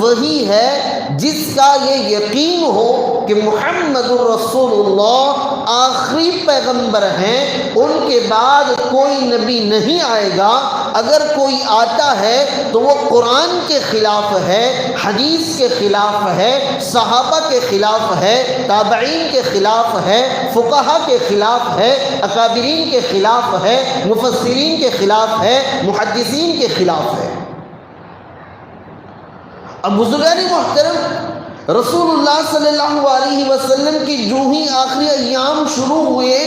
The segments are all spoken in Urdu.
وہی ہے جس کا یہ یقین ہو کہ محمد الرسول اللہ آخری پیغمبر ہیں، ان کے بعد کوئی نبی نہیں آئے گا۔ اگر کوئی آتا ہے تو وہ قرآن کے خلاف ہے، حدیث کے خلاف ہے، صحابہ کے خلاف ہے، تابعین کے خلاف ہے، فقہا کے خلاف ہے، اکابرین کے خلاف ہے، مفسرین کے خلاف ہے، محدثین کے خلاف ہے۔ اب بزرگان محترم، رسول اللہ صلی اللہ علیہ وسلم کی جو ہی آخری ایام شروع ہوئے،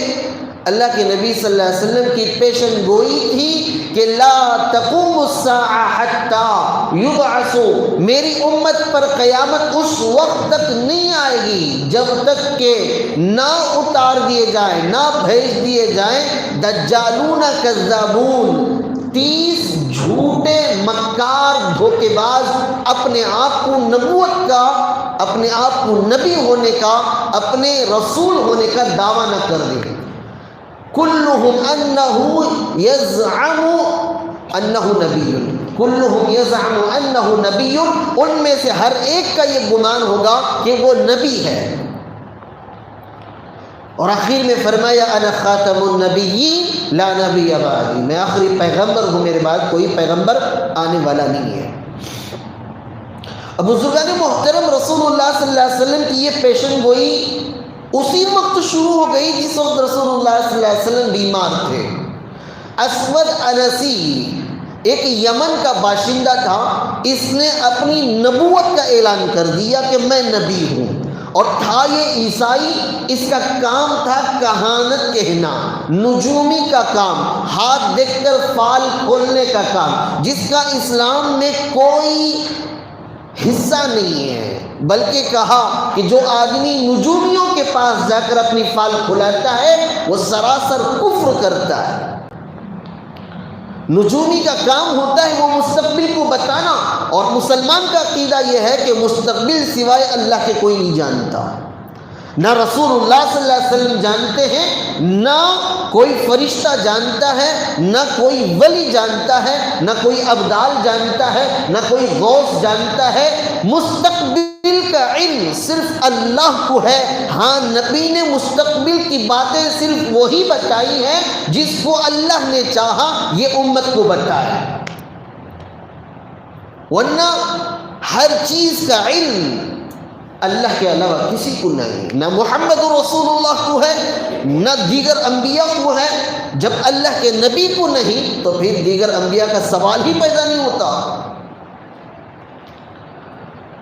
اللہ کے نبی صلی اللہ علیہ وسلم کی پیشن گوئی تھی کہ لا تقوم الساعہ حتی یبعثوا، میری امت پر قیامت اس وقت تک نہیں آئے گی جب تک کہ نہ اتار دیے جائیں، نہ بھیج دیے جائیں دجالون کذابون، 30 جھوٹے مکار دھوکے باز اپنے آپ کو نبوت کا، اپنے آپ کو نبی ہونے کا، اپنے رسول ہونے کا دعویٰ نہ کر دیں۔ کلہم انہ یزعم انہ نبی، کلہم یزعم انہ نبی، ان میں سے ہر ایک کا یہ گمان ہوگا کہ وہ نبی ہے۔ اور آخر میں فرمایا انا خاتم النبیین لا نبی بعدی، میں آخری پیغمبر ہوں، میرے بعد کوئی پیغمبر آنے والا نہیں ہے۔ اب بزرگان محترم، رسول اللہ صلی اللہ علیہ وسلم کی یہ پیشن گوئی اسی وقت شروع ہو گئی جس وقت رسول اللہ صلی اللہ علیہ وسلم بیمار تھے۔ اسود انسی ایک یمن کا باشندہ تھا، اس نے اپنی نبوت کا اعلان کر دیا کہ میں نبی ہوں، اور تھا یہ عیسائی، اس کا کام تھا کہانت کہنا، نجومی کا کام، ہاتھ دیکھ کر فال کھولنے کا کام، جس کا اسلام میں کوئی حصہ نہیں ہے، بلکہ کہا کہ جو آدمی نجومیوں کے پاس جا کر اپنی فال کھلاتا ہے وہ سراسر کفر کرتا ہے۔ نجومی کا کام ہوتا ہے وہ مستقبل کو بتانا، اور مسلمان کا عقیدہ یہ ہے کہ مستقبل سوائے اللہ کے کوئی نہیں جانتا، نہ رسول اللہ صلی اللہ علیہ وسلم جانتے ہیں، نہ کوئی فرشتہ جانتا ہے، نہ کوئی ولی جانتا ہے، نہ کوئی ابدال جانتا ہے، نہ کوئی غوث جانتا ہے۔ مستقبل کا علم صرف اللہ کو ہے۔ ہاں، نبی نے مستقبل کی باتیں صرف وہی بتائی ہیں جس کو اللہ نے چاہا یہ امت کو بتایا، ورنہ ہر چیز کا علم اللہ کے علاوہ کسی کو نہیں، نہ محمد رسول اللہ کو ہے، نہ دیگر انبیاء کو ہے۔ جب اللہ کے نبی کو نہیں تو پھر دیگر انبیاء کا سوال ہی پیدا نہیں ہوتا۔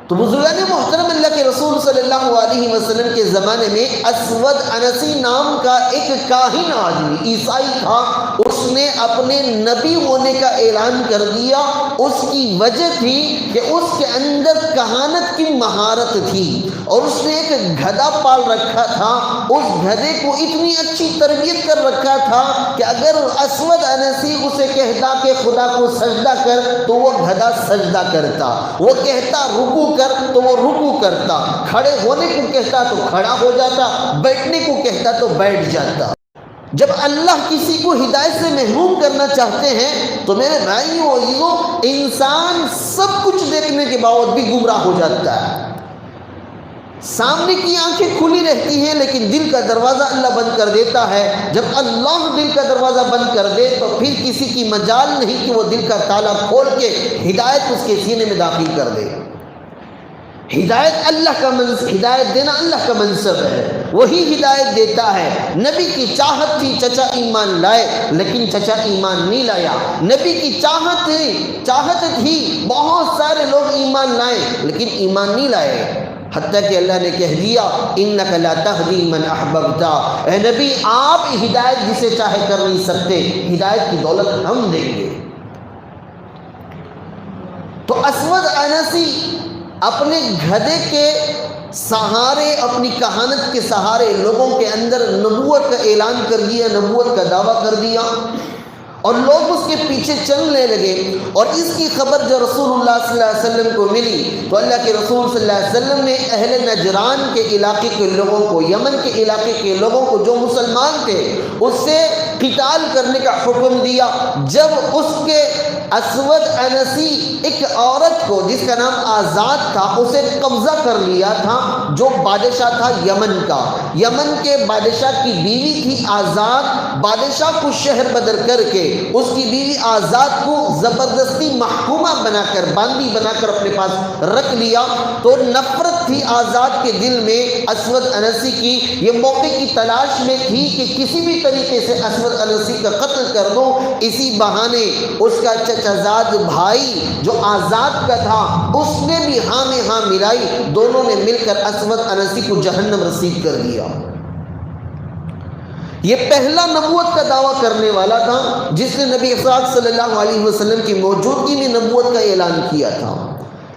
تو بزرگان محترم، اللہ کے رسول صلی اللہ علیہ وسلم کے زمانے میں اسود انسی نام کا ایک کاہن آدمی عیسائی تھا، اس نے اپنے نبی ہونے کا اعلان کر دیا۔ اس کی وجہ تھی کہ اس کے اندر کہانت کی مہارت تھی، اور اس نے ایک گدھا پال رکھا تھا، اس گدھے کو اتنی اچھی تربیت کر رکھا تھا کہ اگر اسود انسی اسے کہتا کہ خدا کو سجدہ کر تو وہ گدھا سجدہ کرتا، وہ کہتا رکوع کر تو وہ رکوع کرتا، کھڑے ہونے کو کہتا تو کھڑا ہو جاتا، بیٹھنے کو کہتا تو بیٹھ جاتا۔ جب اللہ کسی کو ہدایت سے محروم کرنا چاہتے ہیں تو میرے بھائیوں عزیزوں، انسان سب کچھ دیکھنے کے باوجود بھی گمراہ ہو جاتا ہے۔ سامنے کی آنکھیں کھلی رہتی ہیں لیکن دل کا دروازہ اللہ بند کر دیتا ہے۔ جب اللہ دل کا دروازہ بند کر دے تو پھر کسی کی مجال نہیں کہ وہ دل کا تالا کھول کے ہدایت اس کے سینے میں داخل کر دے۔ ہدایت اللہ کا ہدایت دینا اللہ کا منصب ہے، وہی ہدایت دیتا ہے۔ نبی کی چاہت تھی چچا ایمان لائے، لیکن چچا ایمان نہیں لایا۔ نبی کی چاہت تھی بہت سارے لوگ ایمان لائے، لیکن ایمان نہیں لائے، حتیٰ کہ اللہ نے کہہ دیا انک لا تہدی من احببت، اے نبی آپ ہدایت جسے چاہے کر نہیں سکتے، ہدایت کی دولت ہم دیں گے۔ تو اسود انسی اپنے گدھے کے سہارے، اپنی کہانت کے سہارے لوگوں کے اندر نبوت کا اعلان کر دیا، نبوت کا دعویٰ کر دیا، اور لوگ اس کے پیچھے چلنے لگے۔ اور اس کی خبر جو رسول اللہ صلی اللہ علیہ وسلم کو ملی تو اللہ کے رسول صلی اللہ علیہ وسلم نے اہل نجران کے علاقے کے لوگوں کو، یمن کے علاقے کے لوگوں کو جو مسلمان تھے، اس سے قتال کرنے کا حکم دیا۔ جب اس کے اسود انسی ایک عورت کو جس کا نام آزاد تھا اسے قبضہ کر لیا تھا، جو بادشاہ تھا یمن کا۔ یمن کے بادشاہ کی بیوی تھی آزاد، بادشاہ کو شہر بدر کر کے اس کی بیوی آزاد کو زبردستی محکومہ بنا کر، باندی بنا کر اپنے پاس رکھ لیا۔ تو نفرت تھی آزاد کے دل میں اسود انسی کی، یہ موقع کی تلاش میں تھی کہ کسی بھی طریقے سے اسود انسی کا قتل کر دو۔ اسی بہانے اس کا چچا زاد بھائی جو آزاد کا تھا اس نے بھی ہاں میں ہاں ملائی، دونوں نے مل کر اسود انسی کو جہنم رسید کر دیا۔ یہ پہلا نبوت کا دعویٰ کرنے والا تھا جس نے نبی اکرم صلی اللہ علیہ وسلم کی موجودگی میں نبوت کا اعلان کیا تھا۔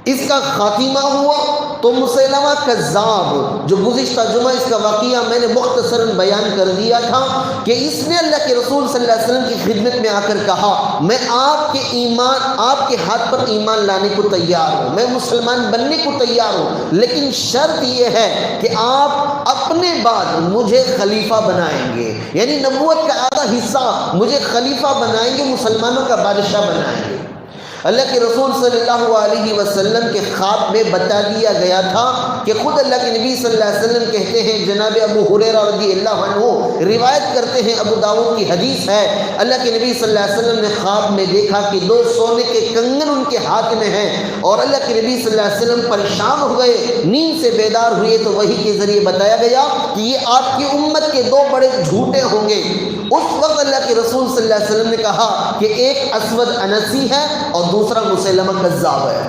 اس کا خاتمہ ہوا تو مسیلمہ کذاب، جو گزشتہ جمعہ اس کا واقعہ میں نے مختصراً بیان کر دیا تھا کہ اس نے اللہ کے رسول صلی اللہ علیہ وسلم کی خدمت میں آ کر کہا میں آپ کے ہاتھ پر ایمان لانے کو تیار ہوں، میں مسلمان بننے کو تیار ہوں، لیکن شرط یہ ہے کہ آپ اپنے بعد مجھے خلیفہ بنائیں گے، یعنی نبوت کا آدھا حصہ مجھے خلیفہ بنائیں گے، مسلمانوں کا بادشاہ بنائیں گے۔ اللہ کے رسول صلی اللہ علیہ وسلم کے خواب میں بتا دیا گیا تھا کہ خود اللہ کے نبی صلی اللہ علیہ وسلم کہتے ہیں، جناب ابو ہریرہ رضی اللہ عنہ روایت کرتے ہیں، ابو داؤد کی حدیث ہے، اللہ کے نبی صلی اللہ علیہ وسلم نے خواب میں دیکھا کہ 2 سونے کے کنگن ان کے ہاتھ میں ہیں، اور اللہ کے نبی صلی اللہ علیہ وسلم پریشان ہو گئے، نیند سے بیدار ہوئے تو وحی کے ذریعے بتایا گیا کہ یہ آپ کی امت کے 2 بڑے جھوٹے ہوں گے۔ اس وقت اللہ کے رسول صلی اللہ علیہ وسلم نے کہا کہ ایک اسود انسی ہے اور دوسرا مسیلمہ کذاب ہے۔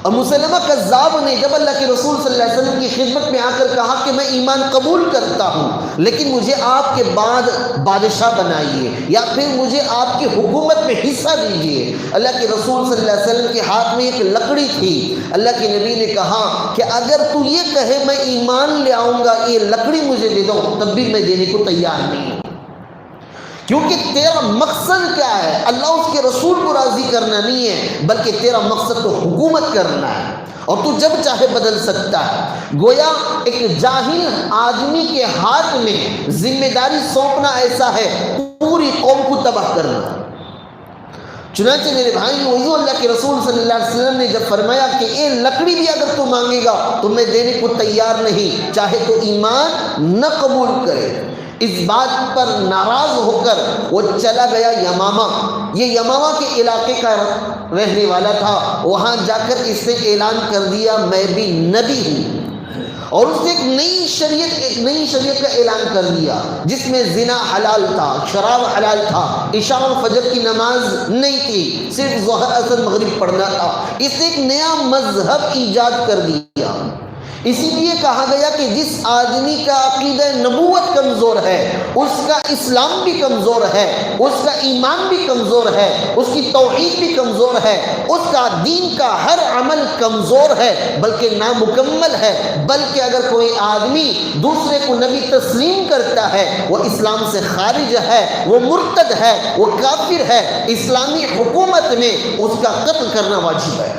اور مسیلمہ کذاب نے جب اللہ کے رسول صلی اللہ علیہ وسلم کی خدمت میں آ کر کہا کہ میں ایمان قبول کرتا ہوں لیکن مجھے آپ کے بعد بادشاہ بنائیے یا پھر مجھے آپ کی حکومت میں حصہ دیجیے، اللہ کے رسول صلی اللہ علیہ وسلم کے ہاتھ میں ایک لکڑی تھی، اللہ کے نبی نے کہا کہ اگر تو یہ کہے میں ایمان لے آؤں گا یہ لکڑی مجھے دے دو تب بھی میں دینے کو تیار نہیں ہوں، کیونکہ تیرا مقصد کیا ہے؟ اللہ اس کے رسول کو راضی کرنا نہیں ہے بلکہ تیرا مقصد تو حکومت کرنا ہے، اور تو جب چاہے بدل سکتا ہے۔ گویا ایک جاہل آدمی کے ہاتھ میں ذمہ داری سونپنا ایسا ہے پوری قوم کو تباہ کرنا۔ چنانچہ میرے بھائی وہی اللہ کے رسول صلی اللہ علیہ وسلم نے جب فرمایا کہ یہ لکڑی بھی اگر تو مانگے گا تو میں دینے کو تیار نہیں، چاہے تو ایمان نہ قبول کرے۔ اس بات پر ناراض ہو کر وہ چلا گیا یمامہ، یہ یمامہ کے علاقے کا رہنے والا تھا، وہاں جا کر اس نے اعلان کر دیا میں بھی نبی ہوں، اور اس نے ایک نئی شریعت کا اعلان کر دیا جس میں زنا حلال تھا، شراب حلال تھا، عشاء اور فجر کی نماز نہیں تھی، صرف ظہر اثر مغرب پڑھنا تھا۔ اس نے ایک نیا مذہب ایجاد کر دیا۔ اسی لیے کہا گیا کہ جس آدمی کا عقیدہ نبوت کمزور ہے اس کا اسلام بھی کمزور ہے، اس کا ایمان بھی کمزور ہے، اس کی توحید بھی کمزور ہے، اس کا دین کا ہر عمل کمزور ہے بلکہ نامکمل ہے۔ بلکہ اگر کوئی آدمی دوسرے کو نبی تسلیم کرتا ہے وہ اسلام سے خارج ہے، وہ مرتد ہے، وہ کافر ہے، اسلامی حکومت میں اس کا قتل کرنا واجب ہے۔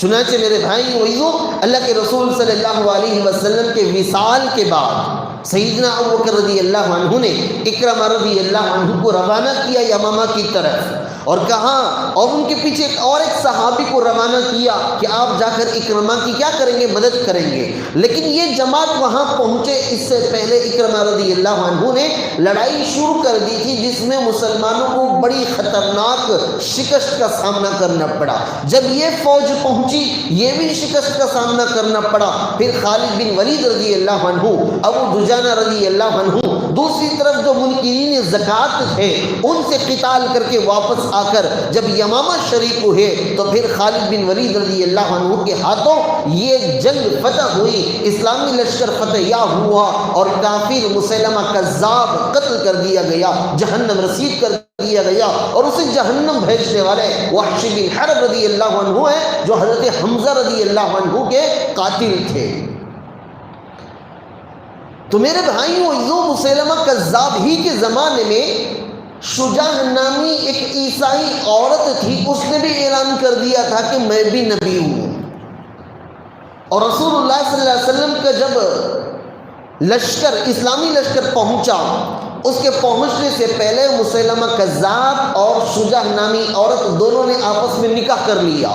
چنانچہ میرے بھائی وہیو اللہ کے رسول صلی اللہ علیہ وسلم کے وصال کے بعد سیدنا ابوبکر رضی اللہ عنہ نے اکرمہ رضی اللہ عنہ کو روانہ کیا یمامہ کی طرف، اور کہا اور ان کے پیچھے ایک صحابی کو روانہ کیا کہ آپ جا کر اکرمہ کی کیا کریں گے؟ مدد کریں گے۔ لیکن یہ جماعت وہاں پہنچے اس سے پہلے اکرمہ رضی اللہ عنہ نے لڑائی شروع کر دی تھی جس میں مسلمانوں کو بڑی خطرناک شکست کا سامنا کرنا پڑا۔ جب یہ فوج پہنچی یہ بھی شکست کا سامنا کرنا پڑا۔ پھر خالد بن ولید رضی اللہ عنہ، ابو دجانہ رضی اللہ عنہ، دوسری طرف جو منکرین زکوٰۃ تھے ان سے قتال کر کے واپس آ کر جب یمامہ شریک ہوئے تو پھر خالد بن ولید رضی اللہ عنہ کے ہاتھوں یہ جنگ فتح ہوئی، اسلامی لشکر فتح یاب ہوا اور کافر مسیلمہ کذاب قتل کر دیا گیا، جہنم رسید کر دیا گیا، اور اسے جہنم بھیجنے والے وحشی بن حرب رضی اللہ عنہ ہیں جو حضرت حمزہ رضی اللہ عنہ کے قاتل تھے۔ تو میرے بھائیوں یہ مسیلمہ کذاب ہی کے زمانے میں شجاع نامی ایک عیسائی عورت تھی، اس نے بھی اعلان کر دیا تھا کہ میں بھی نبی ہوں۔ اور رسول اللہ صلی اللہ علیہ وسلم کا جب لشکر اسلامی لشکر پہنچا اس کے پہنچنے سے پہلے مسیلمہ کذاب اور شجاع نامی عورت دونوں نے آپس میں نکاح کر لیا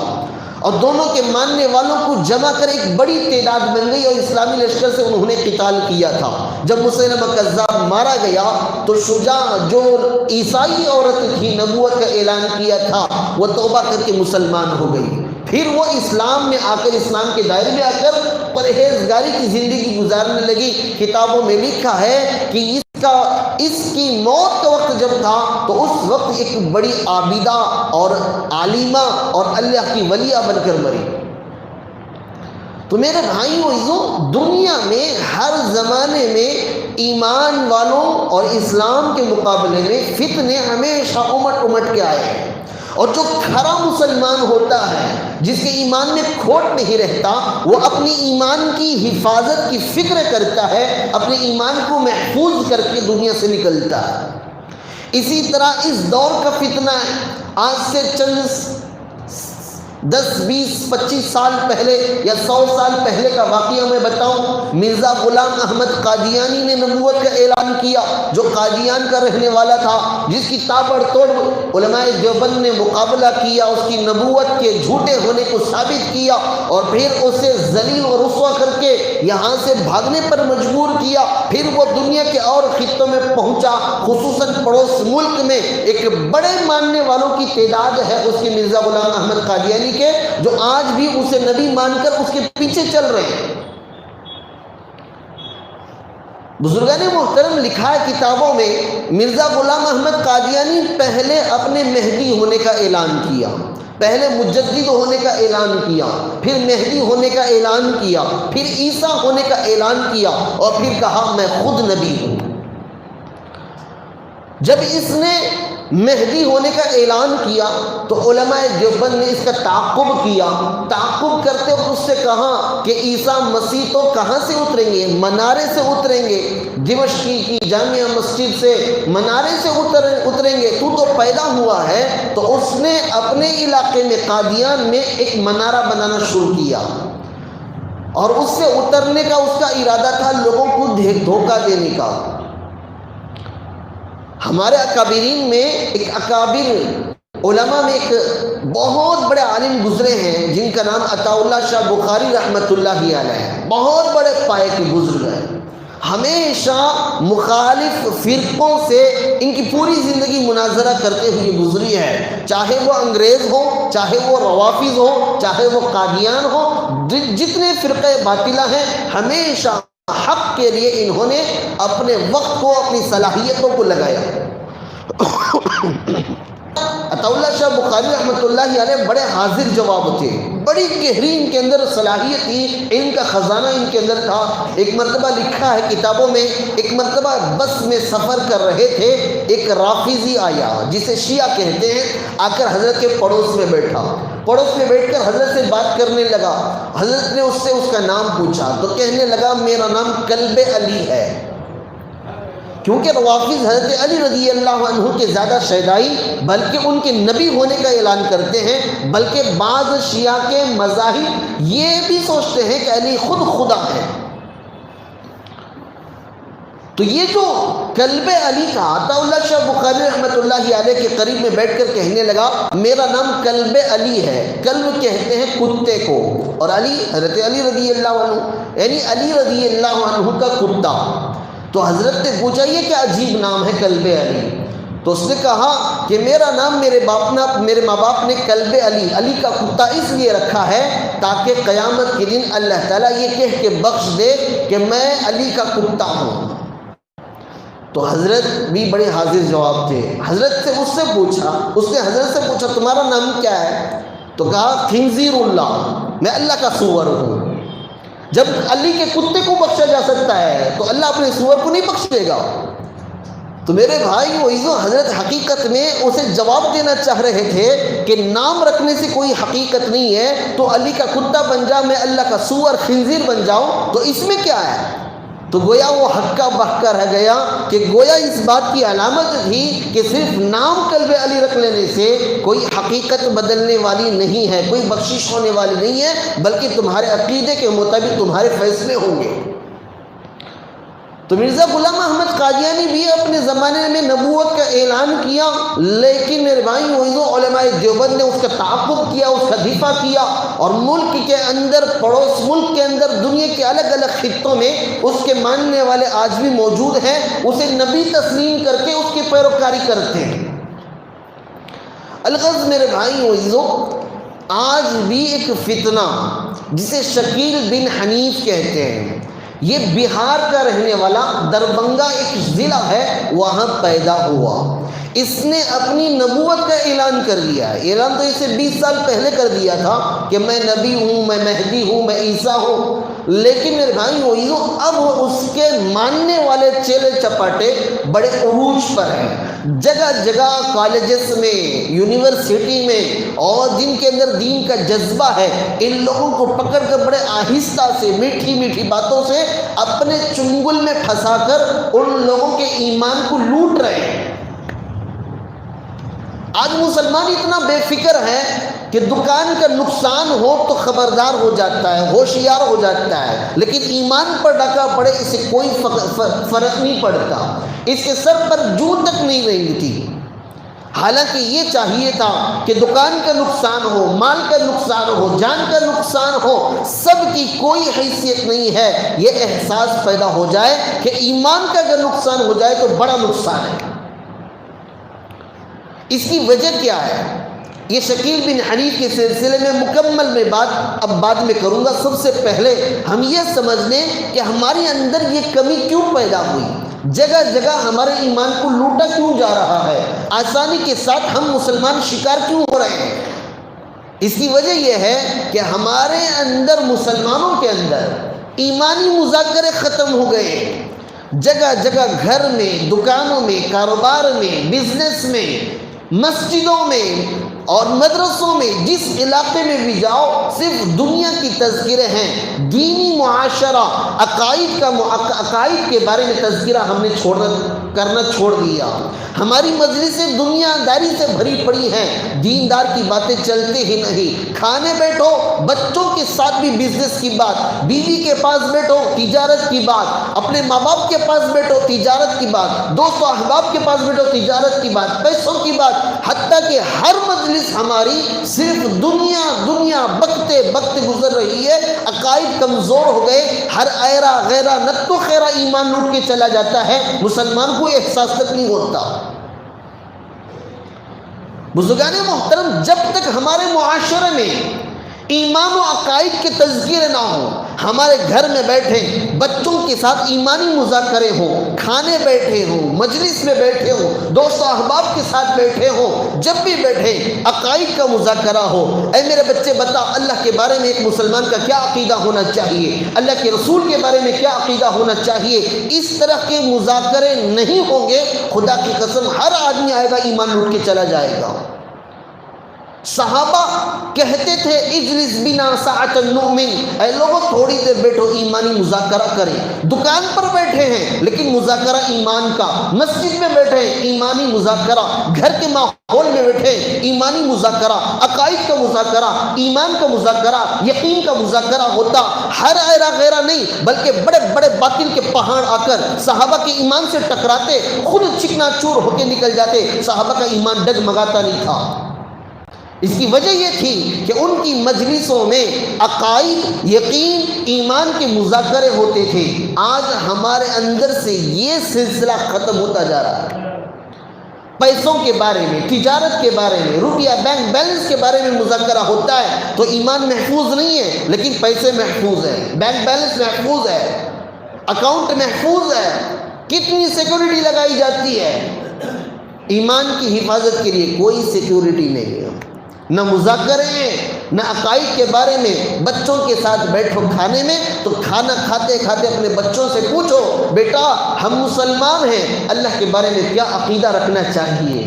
اور دونوں کے ماننے والوں کو جمع کر ایک بڑی تعداد بن گئی اور اسلامی لشکر سے انہوں نے قتال کیا تھا۔ جب مسیلمہ کذاب مارا گیا تو شجاع جو عیسائی عورت تھی، نبوت کا اعلان کیا تھا، وہ توبہ کر کے مسلمان ہو گئی۔ پھر وہ اسلام میں آ کر، اسلام کے دائرے میں آ کر پرہیزگاری کی زندگی گزارنے لگی۔ کتابوں میں لکھا ہے کہ اس کی موت کا وقت جب تھا تو اس وقت ایک بڑی عابدہ اور عالمہ اور اللہ کی ولیہ بن کر مری۔ تو میرے بھائیوں عزیزوں، دنیا میں ہر زمانے میں ایمان والوں اور اسلام کے مقابلے میں فتنے ہمیشہ امٹ کے آئے ہیں، اور جو کھرا مسلمان ہوتا ہے، جس کے ایمان میں کھوٹ نہیں رہتا، وہ اپنی ایمان کی حفاظت کی فکر کرتا ہے، اپنے ایمان کو محفوظ کر کے دنیا سے نکلتا ہے۔ اسی طرح اس دور کا فتنہ ہے۔ آج سے چند 10 20 25 سال پہلے یا 100 سال پہلے کا واقعہ میں بتاؤں، مرزا غلام احمد قادیانی نے نبوت کا اعلان کیا، جو قادیان کا رہنے والا تھا، جس کی تابڑ توڑ علماء دیوبند نے مقابلہ کیا، اس کی نبوت کے جھوٹے ہونے کو ثابت کیا اور پھر اسے ذلیل و رسوا کر کے یہاں سے بھاگنے پر مجبور کیا۔ پھر وہ دنیا کے اور خطوں میں پہنچا، خصوصاً پڑوس ملک میں ایک بڑے ماننے والوں کی تعداد ہے اس کی، مرزا غلام احمد قادیانی کے، جو آج بھی اسے نبی مان کر اس کے پیچھے چل رہے ہیں۔ بزرگان محترم، لکھا ہے کتابوں میں، مرزا غلام احمد قادیانی پہلے اپنے مہدی ہونے کا اعلان کیا، پہلے مجدد ہونے کا اعلان کیا، پھر مہدی ہونے کا اعلان کیا، پھر عیسیٰ ہونے کا اعلان کیا، اور پھر کہا میں خود نبی ہوں۔ جب اس نے مہدی ہونے کا اعلان کیا تو علماء دیوبند نے اس کا تعاقب کیا، تعاقب کرتے وقت اس سے کہا کہ عیسیٰ مسیح تو کہاں سے اتریں گے؟ منارے سے اتریں گے، دمشق کی جامع مسجد سے منارے سے اتریں گے، تو پیدا ہوا ہے۔ تو اس نے اپنے علاقے میں قادیان میں ایک منارہ بنانا شروع کیا، اور اس سے اترنے کا اس کا ارادہ تھا لوگوں کو دھوکہ دینے کا۔ ہمارے اکابرین میں ایک اکابر علماء میں ایک بہت بڑے عالم گزرے ہیں جن کا نام عطا اللہ شاہ بخاری رحمۃ اللہ علیہ، بہت بڑے پائے کے بزرگ ہیں، ہمیشہ مخالف فرقوں سے ان کی پوری زندگی مناظرہ کرتے ہوئے گزری ہے، چاہے وہ انگریز ہو، چاہے وہ روافظ ہو، چاہے وہ قادیان ہو، جتنے فرقے باطلہ ہیں، ہمیشہ حق کے لیے انہوں نے اپنے وقت کو، اپنی صلاحیتوں کو لگایا۔ عطا اللہ شاہ بخاری رحمۃ اللہ علیہ بڑے حاضر جواب تھے، بڑی گہری ان کے اندر صلاحیت تھی، علم کا خزانہ ان کے اندر تھا۔ ایک مرتبہ لکھا ہے کتابوں میں، ایک مرتبہ بس میں سفر کر رہے تھے، ایک رافضی آیا جسے شیعہ کہتے ہیں، آ کر حضرت کے پڑوس میں بیٹھا، پڑوس میں بیٹھ کر حضرت سے بات کرنے لگا۔ حضرت نے اس سے اس کا نام پوچھا تو کہنے لگا میرا نام کلب علی ہے، کیونکہ روافظ حضرت علی رضی اللہ عنہ کے زیادہ شیدائی بلکہ ان کے نبی ہونے کا اعلان کرتے ہیں، بلکہ بعض شیعہ کے مذاہب یہ بھی سوچتے ہیں کہ علی خود خدا ہے۔ تو یہ جو کلب علی کا عطا اللہ شاہ بخاری رحمۃ اللہ علیہ کے قریب میں بیٹھ کر کہنے لگا میرا نام کلب علی ہے، کلب کہتے ہیں کتے کو، اور علی حضرت علی رضی اللہ عنہ، یعنی علی رضی اللہ عنہ کا کتا۔ تو حضرت نے پوچھا یہ کیا عجیب نام ہے کلب علی؟ تو اس نے کہا کہ میرا نام میرے ماں باپ نے کلب علی، علی کا کتا اس لیے رکھا ہے تاکہ قیامت کے دن اللہ تعالیٰ یہ کہہ کے بخش دے کہ میں علی کا کتا ہوں۔ تو حضرت بھی بڑے حاضر جواب تھے، حضرت سے اس نے حضرت سے پوچھا تمہارا نام کیا ہے؟ تو کہا خنزیر اللہ، میں اللہ کا سور ہوں۔ جب علی کے کتے کو بخشا جا سکتا ہے تو اللہ اپنے سور کو نہیں بخشے گا؟ تو میرے بھائی وہ حضرت حقیقت میں اسے جواب دینا چاہ رہے تھے کہ نام رکھنے سے کوئی حقیقت نہیں ہے، تو علی کا کتا بن جا، میں اللہ کا سور خنزیر بن جاؤں، تو اس میں کیا ہے؟ تو گویا وہ ہکا بہکا رہ گیا کہ گویا اس بات کی علامت تھی کہ صرف نام کلب علی رکھ لینے سے کوئی حقیقت بدلنے والی نہیں ہے، کوئی بخشش ہونے والی نہیں ہے، بلکہ تمہارے عقیدے کے مطابق تمہارے فیصلے ہوں گے۔ تو مرزا غلام احمد قادیانی بھی اپنے زمانے میں نبوت کا اعلان کیا، لیکن میرے بھائی علماء دیوبند نے اس کا تعاقب کیا، اس کا دفاع کیا، اور ملک کے اندر، پڑوس ملک کے اندر، دنیا کے الگ الگ خطوں میں اس کے ماننے والے آج بھی موجود ہیں، اسے نبی تسلیم کر کے اس کی پیروکاری کرتے ہیں۔ الغرض میرے بھائی آج بھی ایک فتنہ جسے شکیل بن حنیف کہتے ہیں، یہ بہار کا رہنے والا، دربھنگہ ایک ضلع ہے، وہاں پیدا ہوا۔ اس نے اپنی نبوت کا اعلان کر لیا ہے۔ اعلان تو اسے 20 سال پہلے کر دیا تھا کہ میں نبی ہوں، میں مہدی ہوں، میں عیسیٰ ہوں، لیکن میرے بھائی اب اس کے ماننے والے چیلے چپاٹے بڑے عروج پر ہیں۔ جگہ جگہ کالجز میں، یونیورسٹی میں، اور جن کے اندر دین کا جذبہ ہے، ان لوگوں کو پکڑ کر بڑے آہستہ سے، میٹھی میٹھی باتوں سے اپنے چنگل میں پھنسا کر ان لوگوں کے ایمان کو لوٹ رہے ہیں۔ آج مسلمان اتنا بے فکر ہے کہ دکان کا نقصان ہو تو خبردار ہو جاتا ہے، ہوشیار ہو جاتا ہے، لیکن ایمان پر ڈاکہ پڑے اسے کوئی فرق نہیں پڑتا، اس کے سر پر جو تک نہیں رینگتی۔ حالانکہ یہ چاہیے تھا کہ دکان کا نقصان ہو، مال کا نقصان ہو، جان کا نقصان ہو، سب کی کوئی حیثیت نہیں ہے، یہ احساس پیدا ہو جائے کہ ایمان کا اگر نقصان ہو جائے تو بڑا نقصان ہے۔ اس کی وجہ کیا ہے؟ یہ شکیل بن حنیف کے سلسلے میں مکمل میں بات اب بعد میں کروں گا۔ سب سے پہلے ہم یہ سمجھ لیں کہ ہمارے اندر یہ کمی کیوں پیدا ہوئی، جگہ جگہ ہمارے ایمان کو لوٹا کیوں جا رہا ہے، آسانی کے ساتھ ہم مسلمان شکار کیوں ہو رہے ہیں۔ اس کی وجہ یہ ہے کہ ہمارے اندر، مسلمانوں کے اندر ایمانی مذاکرے ختم ہو گئے۔ جگہ جگہ گھر میں، دکانوں میں، کاروبار میں، بزنس میں، مسجدوں میں اور مدرسوں میں، جس علاقے میں بھی جاؤ صرف دنیا کی تذکرے ہیں، دینی معاشرہ، عقائد کے بارے میں تذکرہ ہم نے کرنا چھوڑ دیا۔ ہماری مجلسیں دنیا داری سے بھری پڑی ہیں، دیندار کی باتیں چلتے ہی نہیں۔ کھانے بیٹھو، بچوں کے ساتھ بھی بزنس کی بات، بیوی کے پاس بیٹھو تجارت کی بات، اپنے ماں باپ کے پاس بیٹھو تجارت کی بات، دوست و احباب کے پاس بیٹھو تجارت کی بات، پیسوں کی بات، حتیٰ کہ ہر مجلس ہماری صرف دنیا بکتے بکتے گزر رہی ہے۔ عقائد کمزور ہو گئے، ہر ایرا غیرہ نتو خیرہ ایمان لوٹ کے چلا جاتا ہے، مسلمان کو احساس تک نہیں ہوتا۔ بزرگان محترم، جب تک ہمارے معاشرے میں ایمان و عقائد کے تذکرے نہ ہوں، ہمارے گھر میں بیٹھے بچوں کے ساتھ ایمانی مذاکرے ہوں، کھانے بیٹھے ہوں، مجلس میں بیٹھے ہوں، دوست و احباب کے ساتھ بیٹھے ہوں، جب بھی بیٹھے عقائد کا مذاکرہ ہو، اے میرے بچے بتا اللہ کے بارے میں ایک مسلمان کا کیا عقیدہ ہونا چاہیے، اللہ کے رسول کے بارے میں کیا عقیدہ ہونا چاہیے، اس طرح کے مذاکرے نہیں ہوں گے، خدا کی قسم ہر آدمی آئے گا ایمان لوٹ کے چلا جائے گا۔ صحابہ کہتے تھے اجلس بنا ساعۃ نؤمن، اے لوگوں تھوڑی دیر بیٹھو ایمانی مذاکرہ کریں۔ دکان پر بیٹھے ہیں لیکن مذاکرہ ایمان کا، مسجد میں بیٹھے ایمانی مذاکرہ، گھر کے ماحول میں بیٹھے ایمانی مذاکرہ، عقائد کا مذاکرہ، ایمان کا مذاکرہ، یقین کا مذاکرہ ہوتا۔ ہر ایرا غیرہ نہیں بلکہ بڑے بڑے باطل کے پہاڑ آ کر صحابہ کے ایمان سے ٹکراتے، خود چکنا چور ہو کے نکل جاتے، صحابہ کا ایمان ڈگمگاتا نہیں تھا۔ اس کی وجہ یہ تھی کہ ان کی مجلسوں میں عقائد، یقین، ایمان کے مذاکرے ہوتے تھے۔ آج ہمارے اندر سے یہ سلسلہ ختم ہوتا جا رہا ہے۔ پیسوں کے بارے میں، تجارت کے بارے میں، روپیہ بینک بیلنس کے بارے میں مذاکرہ ہوتا ہے تو ایمان محفوظ نہیں ہے، لیکن پیسے محفوظ ہیں، بینک بیلنس محفوظ ہے، اکاؤنٹ محفوظ ہے، کتنی سیکیورٹی لگائی جاتی ہے۔ ایمان کی حفاظت کے لیے کوئی سیکیورٹی نہیں ہے، نہ مذاکرے ہیں، نہ عقائد کے بارے میں۔ بچوں کے ساتھ بیٹھو کھانے میں تو کھانا کھاتے کھاتے اپنے بچوں سے پوچھو، بیٹا ہم مسلمان ہیں، اللہ کے بارے میں کیا عقیدہ رکھنا چاہیے۔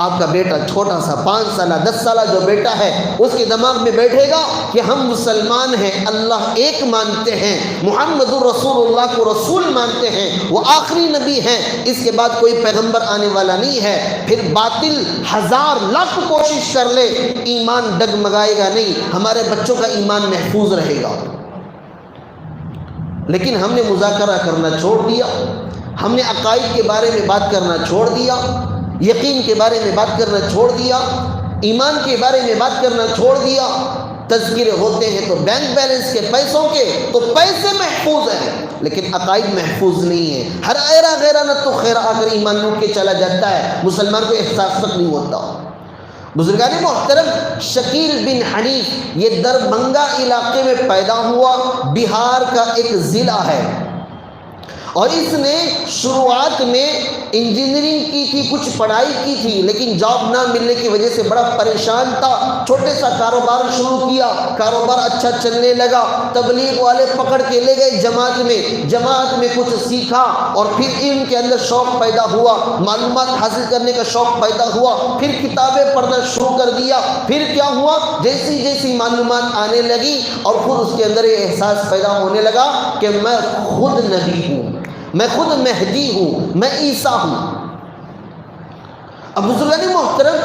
آپ کا بیٹا چھوٹا سا 5 سالہ 10 سالہ جو بیٹا ہے، اس کے دماغ میں بیٹھے گا کہ ہم مسلمان ہیں، اللہ ایک مانتے ہیں، محمد الرسول اللہ کو رسول مانتے ہیں، وہ آخری نبی ہیں، اس کے بعد کوئی پیغمبر آنے والا نہیں ہے۔ پھر باطل 1000 لاکھ کوشش کر لے، ایمان ڈگمگائے گا نہیں، ہمارے بچوں کا ایمان محفوظ رہے گا۔ لیکن ہم نے مذاکرہ کرنا چھوڑ دیا، ہم نے عقائد کے بارے میں بات کرنا چھوڑ دیا، یقین کے بارے میں بات کرنا چھوڑ دیا، ایمان کے بارے میں بات کرنا چھوڑ دیا۔ تذکرے ہوتے ہیں تو بینک بیلنس کے، پیسوں کے، تو پیسے محفوظ ہیں لیکن عقائد محفوظ نہیں ہے۔ ہر ایرا غیرہ نہ تو خیر آ کر ایمان لوٹ کے چلا جاتا ہے، مسلمان کو احساس تک نہیں ہوتا۔ بزرگان محترم، شکیل بن حنیف یہ دربھنگہ علاقے میں پیدا ہوا، بہار کا ایک ضلع ہے، اور اس نے شروعات میں انجینئرنگ کی تھی، کچھ پڑھائی کی تھی، لیکن جاب نہ ملنے کی وجہ سے بڑا پریشان تھا۔ چھوٹے سا کاروبار شروع کیا، کاروبار اچھا چلنے لگا، تبلیغ والے پکڑ کے لے گئے جماعت میں کچھ سیکھا، اور پھر علم کے اندر شوق پیدا ہوا، معلومات حاصل کرنے کا شوق پیدا ہوا، پھر کتابیں پڑھنا شروع کر دیا۔ پھر کیا ہوا، جیسی جیسی معلومات آنے لگی اور خود اس کے اندر یہ احساس پیدا ہونے لگا کہ میں خود نبی ہوں، میں خود مہدی ہوں، میں عیسیٰ ہوں۔ اب بزرگان محترم،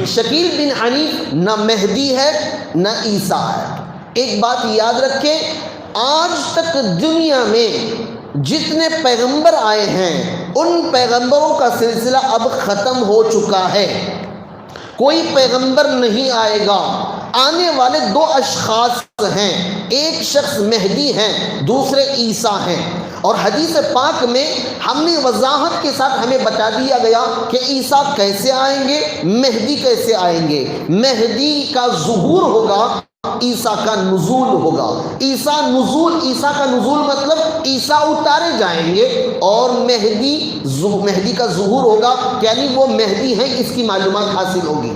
شکیل بن حنیف نہ مہدی ہے نہ عیسیٰ ہے۔ ایک بات یاد رکھیں، آج تک دنیا میں جتنے پیغمبر آئے ہیں ان پیغمبروں کا سلسلہ اب ختم ہو چکا ہے، کوئی پیغمبر نہیں آئے گا۔ آنے والے دو اشخاص ہیں، ایک شخص مہدی ہیں، دوسرے عیسیٰ ہیں۔ اور حدیث پاک میں ہم نے وضاحت کے ساتھ ہمیں بتا دیا گیا کہ عیسیٰ کیسے آئیں گے، مہدی کیسے آئیں گے۔ مہدی کا ظہور ہوگا، عیسیٰ کا نزول ہوگا۔ عیسیٰ کا نزول مطلب عیسیٰ اتارے جائیں گے، اور مہدی کا ظہور ہوگا، یعنی وہ مہدی ہیں، اس کی معلومات حاصل ہوگی۔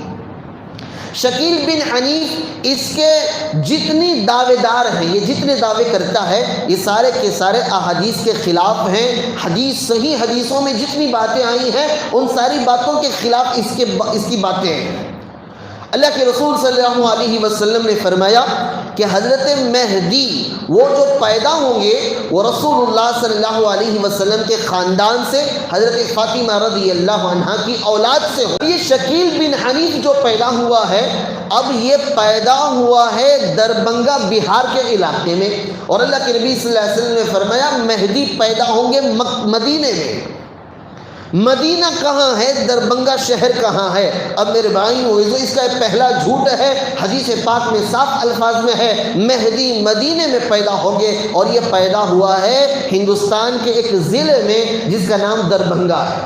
شکیل بن حنیف اس کے جتنی دعوے دار ہیں، یہ جتنے دعوے کرتا ہے، یہ سارے کے سارے احادیث کے خلاف ہیں۔ صحیح حدیثوں میں جتنی باتیں آئی ہیں ان ساری باتوں کے خلاف اس کی باتیں ہیں۔ اللہ کے رسول صلی اللہ علیہ وسلم نے فرمایا کہ حضرت مہدی وہ جو پیدا ہوں گے وہ رسول اللہ صلی اللہ علیہ وسلم کے خاندان سے، حضرت فاطمہ رضی اللہ عنہا کی اولاد سے ہوں۔ یہ شکیل بن حنیف جو پیدا ہوا ہے، اب یہ پیدا ہوا ہے دربھنگہ بہار کے علاقے میں، اور اللہ کے نبی صلی اللہ علیہ وسلم نے فرمایا مہدی پیدا ہوں گے مدینے میں۔ مدینہ کہاں ہے، دربھنگہ شہر کہاں ہے؟ اب میرے بھائیو، اس کا پہلا جھوٹ ہے، حدیث پاک میں صاف الفاظ میں ہے مہدی مدینے میں پیدا ہوں گے، اور یہ پیدا ہوا ہے ہندوستان کے ایک ضلع میں جس کا نام دربھنگہ ہے۔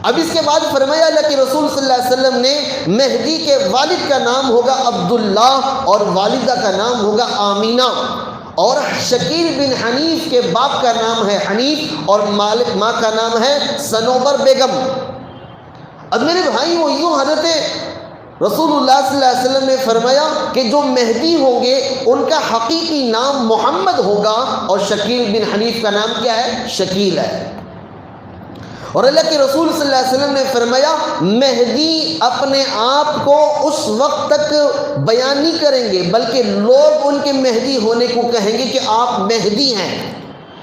اب اس کے بعد فرمایا اللہ کے رسول صلی اللہ علیہ وسلم نے مہدی کے والد کا نام ہوگا عبداللہ، اور والدہ کا نام ہوگا آمینہ، اور شکیل بن حنیف کے باپ کا نام ہے حنیف، اور ماں کا نام ہے سنوبر بیگم۔ اب میرے بھائی وہ یوں حضرت رسول اللہ صلی اللہ علیہ وسلم نے فرمایا کہ جو مہدی ہوں گے ان کا حقیقی نام محمد ہوگا، اور شکیل بن حنیف کا نام کیا ہے؟ شکیل ہے۔ اور اللہ کے رسول صلی اللہ علیہ وسلم نے فرمایا مہدی اپنے آپ کو اس وقت تک بیان نہیں کریں گے، بلکہ لوگ ان کے مہدی ہونے کو کہیں گے کہ آپ مہدی ہیں۔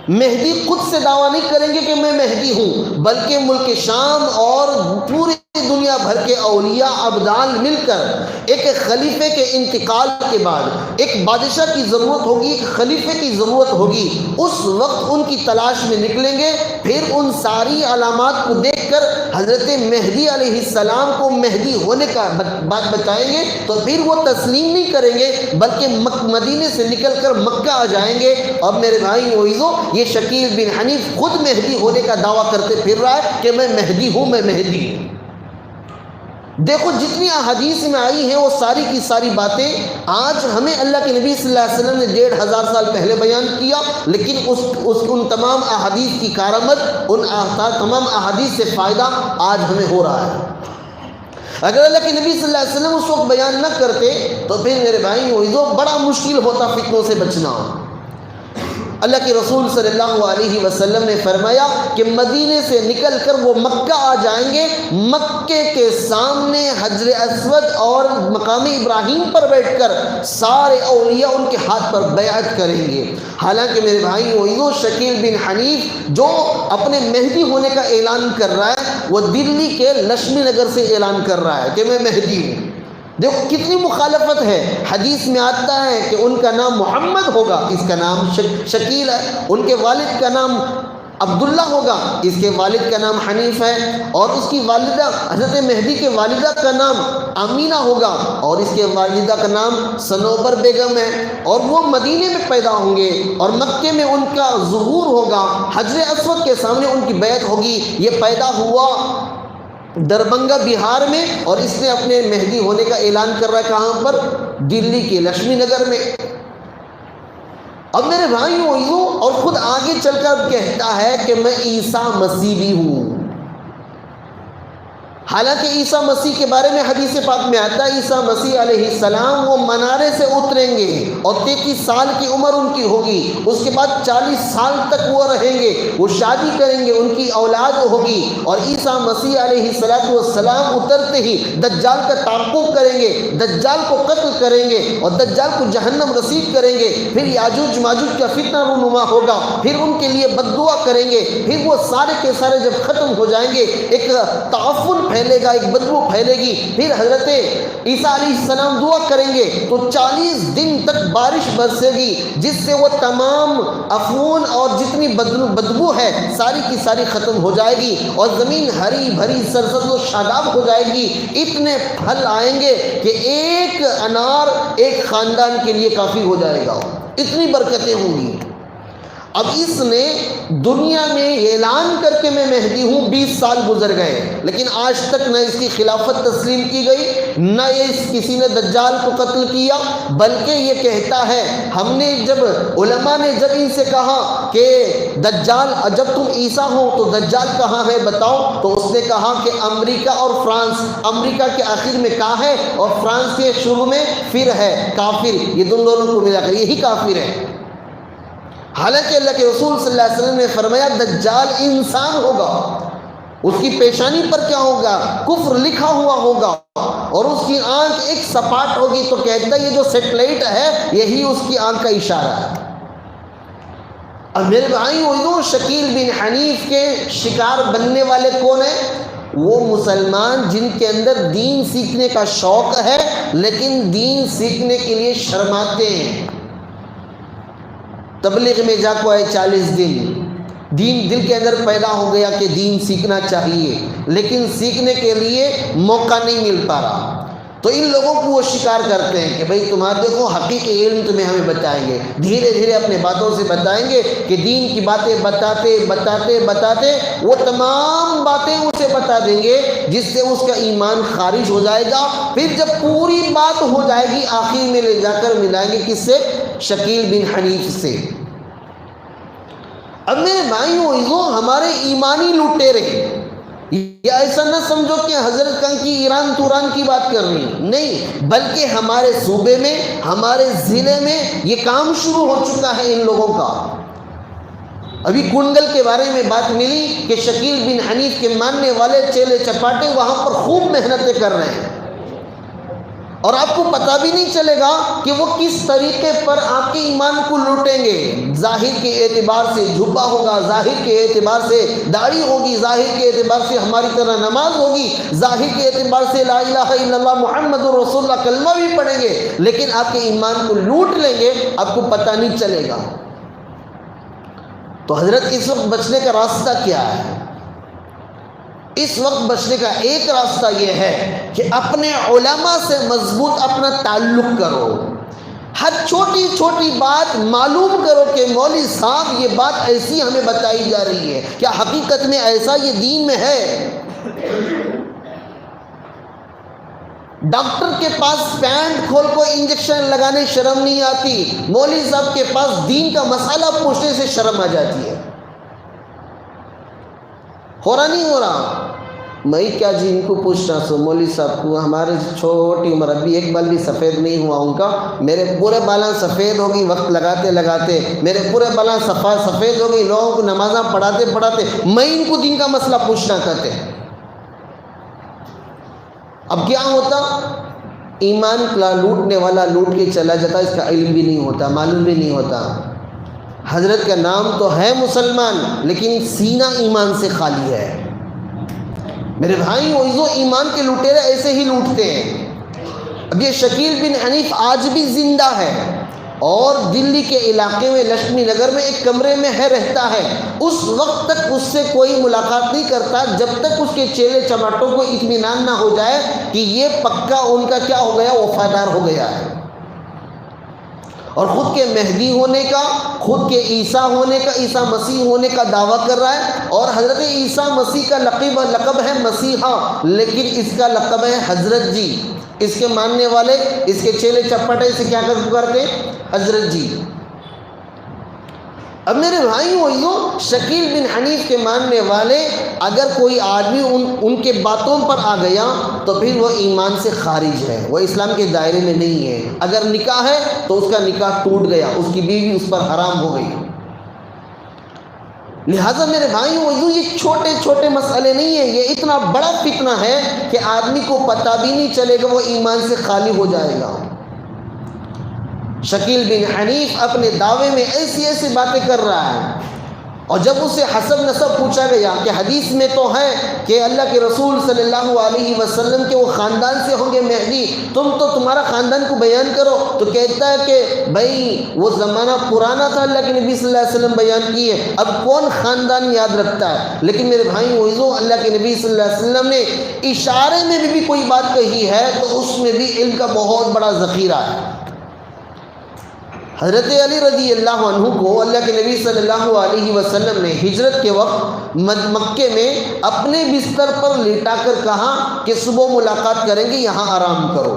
مہدی خود سے دعویٰ نہیں کریں گے کہ میں مہدی ہوں، بلکہ ملک شام اور پوری دنیا بھر کے اولیاء ابدال مل کر ایک خلیفے کے انتقال کے بعد ایک بادشاہ کی ضرورت ہوگی، ایک خلیفے کی ضرورت ہوگی، اس وقت ان کی تلاش میں نکلیں گے۔ پھر ان ساری علامات کو دیکھ کر حضرت مہدی علیہ السلام کو مہدی ہونے کا بات بتائیں گے، تو پھر وہ تسلیم نہیں کریں گے بلکہ مدینے سے نکل کر مکہ آ جائیں گے۔ اب میرے بھائی وعزو، یہ شکیل بن حنیف خود مہدی ہونے کا دعویٰ کرتے پھر رہا ہے کہ میں مہدی ہوں، میں مہدی ہوں۔ دیکھو جتنی احادیث میں آئی ہیں وہ ساری کی ساری باتیں آج ہمیں اللہ کے نبی صلی اللہ علیہ وسلم نے 1500 سال پہلے بیان کیا، لیکن ان تمام احادیث کی کارآمد، ان تمام احادیث سے فائدہ آج ہمیں ہو رہا ہے۔ اگر اللہ کے نبی صلی اللہ علیہ وسلم اس وقت بیان نہ کرتے تو پھر میرے بھائی وہ بڑا مشکل ہوتا فتنوں سے بچنا۔ اللہ کے رسول صلی اللہ علیہ وسلم نے فرمایا کہ مدینے سے نکل کر وہ مکہ آ جائیں گے، مکے کے سامنے حجر اسود اور مقام ابراہیم پر بیٹھ کر سارے اولیاء ان کے ہاتھ پر بیعت کریں گے۔ حالانکہ میرے بھائی وہ شکیل بن حنیف جو اپنے مہدی ہونے کا اعلان کر رہا ہے وہ دلی کے لکشمی نگر سے اعلان کر رہا ہے کہ میں مہدی ہوں۔ دیکھو کتنی مخالفت ہے. حدیث میں آتا ہے کہ ان کا نام محمد ہوگا، اس کا نام شکیل ہے. ان کے والد کا نام عبداللہ ہوگا، اس کے والد کا نام حنیف ہے. اور اس کی والدہ حضرت مہدی کے والدہ کا نام آمینہ ہوگا، اور اس کے والدہ کا نام صنوبر بیگم ہے. اور وہ مدینے میں پیدا ہوں گے اور مکے میں ان کا ظہور ہوگا، حجر اسود کے سامنے ان کی بیعت ہوگی. یہ پیدا ہوا دربھنگہ بہار میں، اور اس نے اپنے مہدی ہونے کا اعلان کر رہا ہے کہاں پر؟ دلی کے لکشمی نگر میں. اب میرے بھائیوں اور خود آگے چل کر کہتا ہے کہ میں عیسیٰ مسیح بھی ہوں. حالانکہ عیسیٰ مسیح کے بارے میں حدیث پاک میں آتا ہے عیسیٰ مسیح علیہ السلام وہ منارے سے اتریں گے اور 33 سال کی عمر ان کی ہوگی. اس کے بعد 40 سال تک وہ رہیں گے، وہ شادی کریں گے، ان کی اولاد ہوگی. اور عیسیٰ مسیح علیہ السلام اترتے ہی دجال کا تعاقب کریں گے، دجال کو قتل کریں گے اور دجال کو جہنم رسید کریں گے. پھر یاجوج ماجوج کا فتنہ رونما ہوگا، پھر ان کے لیے بد دعا کریں گے. پھر وہ سارے کے سارے جب ختم ہو جائیں گے ایک تعفن پھیلے گا، ایک بدبو پھیلے گی. پھر حضرت عیسیٰ علیہ السلام دعا کریں گے تو 40 دن تک بارش برسے گی، جس سے وہ تمام عفون اور جتنی بدبو ہے ساری کی ساری ختم ہو جائے گی، اور زمین ہری بھری سرسبز و شاداب ہو جائے گی. اتنے پھل آئیں گے کہ ایک انار ایک خاندان کے لیے کافی ہو جائے گا، اتنی برکتیں ہوں گی. اب اس نے دنیا میں اعلان کر کے میں مہدی ہوں 20 سال گزر گئے، لیکن آج تک نہ اس کی خلافت تسلیم کی گئی، نہ کسی نے دجال کو قتل کیا. بلکہ یہ کہتا ہے ہم نے جب علماء نے جب ان سے کہا کہ دجال جب تم عیسیٰ ہو تو دجال کہاں ہے بتاؤ، تو اس نے کہا کہ امریکہ اور فرانس. امریکہ کے آخر میں کا ہے اور فرانس کے شروع میں پھر ہے کافر. یہ دونوں کو ملا کر یہی کافر ہے. حالانکہ اللہ کے رسول صلی اللہ علیہ وسلم نے فرمایا دجال انسان ہوگا، اس کی پیشانی پر کیا ہوگا؟ کفر لکھا ہوا ہوگا، اور اس کی آنکھ ایک سپاٹ ہوگی. تو کہتا ہے یہ جو سیٹلائٹ ہے یہی اس کی آنکھ کا اشارہ ہے. اب میرے بھائیوں شکیل بن حنیف کے شکار بننے والے کون ہیں؟ وہ مسلمان جن کے اندر دین سیکھنے کا شوق ہے لیکن دین سیکھنے کے لیے شرماتے ہیں. تبلیغ میں جا کو آئے 40 دن، دین دل کے اندر پیدا ہو گیا کہ دین سیکھنا چاہیے، لیکن سیکھنے کے لیے موقع نہیں مل پا رہا. تو ان لوگوں کو وہ شکار کرتے ہیں کہ بھئی تمہارے دیکھو حقیقی علم تمہیں ہمیں بتائیں گے، دھیرے دھیرے اپنے باتوں سے بتائیں گے کہ دین کی باتیں بتاتے بتاتے بتاتے وہ تمام باتیں اسے بتا دیں گے جس سے اس کا ایمان خارج ہو جائے گا. پھر جب پوری بات ہو جائے گی آخر میں لے جا کر ملائیں گے کس سے؟ شکیل بن حنیف سے. اب میرے بھائیوں ہمارے ایمانی لٹیرے یہ ایسا نہ سمجھو کہ حضرت کہاں کی ایران توران کی بات کر رہی نہیں، بلکہ ہمارے صوبے میں ہمارے ضلع میں یہ کام شروع ہو چکا ہے ان لوگوں کا. ابھی کنگل کے بارے میں بات ملی کہ شکیل بن حنیف کے ماننے والے چیلے چپاٹے وہاں پر خوب محنتیں کر رہے ہیں، اور آپ کو پتہ بھی نہیں چلے گا کہ وہ کس طریقے پر آپ کے ایمان کو لوٹیں گے. ظاہر کے اعتبار سے جھبا ہوگا، ظاہر کے اعتبار سے داڑھی ہوگی، ظاہر کے اعتبار سے ہماری طرح نماز ہوگی، ظاہر کے اعتبار سے لا الہ الا اللہ محمد رسول اللہ کلمہ بھی پڑھیں گے، لیکن آپ کے ایمان کو لوٹ لیں گے، آپ کو پتہ نہیں چلے گا. تو حضرت اس وقت بچنے کا راستہ کیا ہے؟ اس وقت بچنے کا ایک راستہ یہ ہے کہ اپنے علماء سے مضبوط اپنا تعلق کرو. ہر چھوٹی چھوٹی بات معلوم کرو کہ مولوی صاحب یہ بات ایسی ہمیں بتائی جا رہی ہے، کیا حقیقت میں ایسا یہ دین میں ہے؟ ڈاکٹر کے پاس پینٹ کھول کو انجیکشن لگانے شرم نہیں آتی، مولوی صاحب کے پاس دین کا مسئلہ پوچھنے سے شرم آ جاتی ہے. ہو رہا نہیں ہو رہا؟ میں کیا جی ان کو پوچھنا سو مولوی صاحب کو، ہمارے چھوٹی عمر ابھی ایک بال بھی سفید نہیں ہوا ان کا، میرے پورے بالاں سفید ہوگی وقت لگاتے لگاتے، میرے پورے بالاں سفید ہوگی لوگوں کو نمازاں پڑھاتے پڑھاتے، میں ان کو دین کا مسئلہ پوچھنا کرتے. اب کیا ہوتا؟ ایمان لوٹنے والا لوٹ کے چلا جاتا، اس کا علم بھی نہیں ہوتا، معلوم بھی نہیں ہوتا. حضرت کا نام تو ہے مسلمان لیکن سینہ ایمان سے خالی ہے. میرے بھائی وہ ایمان کے لٹیرے ایسے ہی لوٹتے ہیں. اب یہ شکیل بن حنیف آج بھی زندہ ہے اور دلی کے علاقے میں لکشمی نگر میں ایک کمرے میں رہتا ہے. اس وقت تک اس سے کوئی ملاقات نہیں کرتا جب تک اس کے چیلے چماٹوں کو اطمینان نہ ہو جائے کہ یہ پکا ان کا کیا ہو گیا, وفادار ہو گیا ہے, اور خود کے مہدی ہونے کا, خود کے عیسیٰ ہونے کا, عیسیٰ مسیح ہونے کا دعویٰ کر رہا ہے. اور حضرت عیسیٰ مسیح کا لقب ہے مسیحا, لیکن اس کا لقب ہے حضرت جی. اس کے ماننے والے, اس کے چیلے چپٹے اسے کیا کرتے, حضرت جی. اب میرے بھائیوں شکیل بن حنیف کے ماننے والے اگر کوئی آدمی ان کے باتوں پر آ گیا تو پھر وہ ایمان سے خارج ہے, وہ اسلام کے دائرے میں نہیں ہے. اگر نکاح ہے تو اس کا نکاح ٹوٹ گیا, اس کی بیوی اس پر حرام ہو گئی. لہٰذا میرے بھائیوں یہ چھوٹے چھوٹے مسئلے نہیں ہیں, یہ اتنا بڑا فتنہ ہے کہ آدمی کو پتہ بھی نہیں چلے گا, وہ ایمان سے خالی ہو جائے گا. شکیل بن حنیف اپنے دعوے میں ایسی باتیں کر رہا ہے, اور جب اسے حسب نسب پوچھا گیا کہ حدیث میں تو ہے کہ اللہ کے رسول صلی اللہ علیہ وسلم کے وہ خاندان سے ہوں گے مہدی, تمہارا خاندان کو بیان کرو, تو کہتا ہے کہ بھائی وہ زمانہ پرانا تھا, اللہ کے نبی صلی اللہ علیہ وسلم بیان کیے, اب کون خاندان یاد رکھتا ہے. لیکن میرے بھائی اللہ کے نبی صلی اللہ علیہ وسلم نے اشارے میں بھی کوئی بات کہی ہے تو اس میں بھی علم کا بہت بڑا ذخیرہ ہے. حضرت علی رضی اللہ عنہ کو اللہ کے نبی صلی اللہ علیہ وسلم نے ہجرت کے وقت مکے میں اپنے بستر پر لیٹا کر کہا کہ صبح ملاقات کریں گے, یہاں آرام کرو.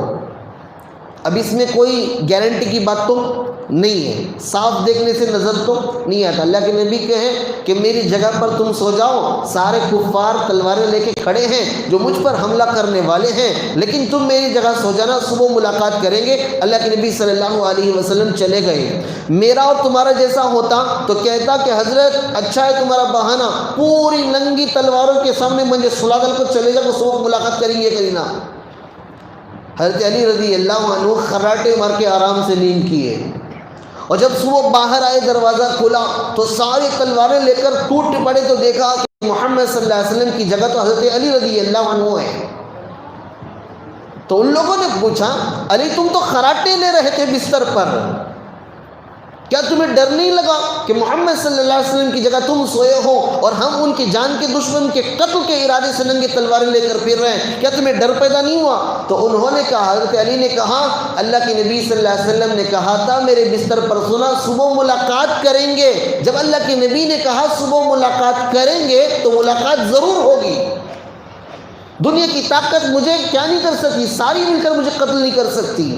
اب اس میں کوئی گارنٹی کی بات تو نہیں ہے, صاف دیکھنے سے نظر تو نہیں آتا. اللہ کے نبی کہیں کہ میری جگہ پر تم سو جاؤ, سارے کفار تلواریں لے کے کھڑے ہیں جو مجھ پر حملہ کرنے والے ہیں, لیکن تم میری جگہ سو جانا, صبح ملاقات کریں گے. اللہ کے نبی صلی اللہ علیہ وسلم چلے گئے. میرا اور تمہارا جیسا ہوتا تو کہتا کہ حضرت اچھا ہے تمہارا بہانہ, پوری ننگی تلواروں کے سامنے مجھے سلا دل کو چلے جا, صبح ملاقات کریں گے کرینا. حضرت علی رضی اللہ عنہ خراٹے مار کے آرام سے نیند کیے, اور جب صبح باہر آئے دروازہ کھلا تو ساری تلواریں لے کر ٹوٹ پڑے, تو دیکھا کہ محمد صلی اللہ علیہ وسلم کی جگہ تو حضرت علی رضی اللہ عنہ ہے. تو ان لوگوں نے پوچھا علی تم تو خراٹے لے رہے تھے بستر پر, کیا تمہیں ڈر نہیں لگا کہ محمد صلی اللہ علیہ وسلم کی جگہ تم سوئے ہو اور ہم ان کی جان کے دشمن کے قتل کے ارادے سے ننگے تلواریں لے کر پھر رہے ہیں, کیا تمہیں ڈر پیدا نہیں ہوا؟ تو انہوں نے کہا, حضرت علی نے کہا اللہ کے نبی صلی اللہ علیہ وسلم نے کہا تھا میرے بستر پر سنا صبح ملاقات کریں گے. جب اللہ کے نبی نے کہا صبح ملاقات کریں گے تو ملاقات ضرور ہوگی. دنیا کی طاقت مجھے کیا نہیں کر سکتی, ساری مل کر مجھے قتل نہیں کر سکتی.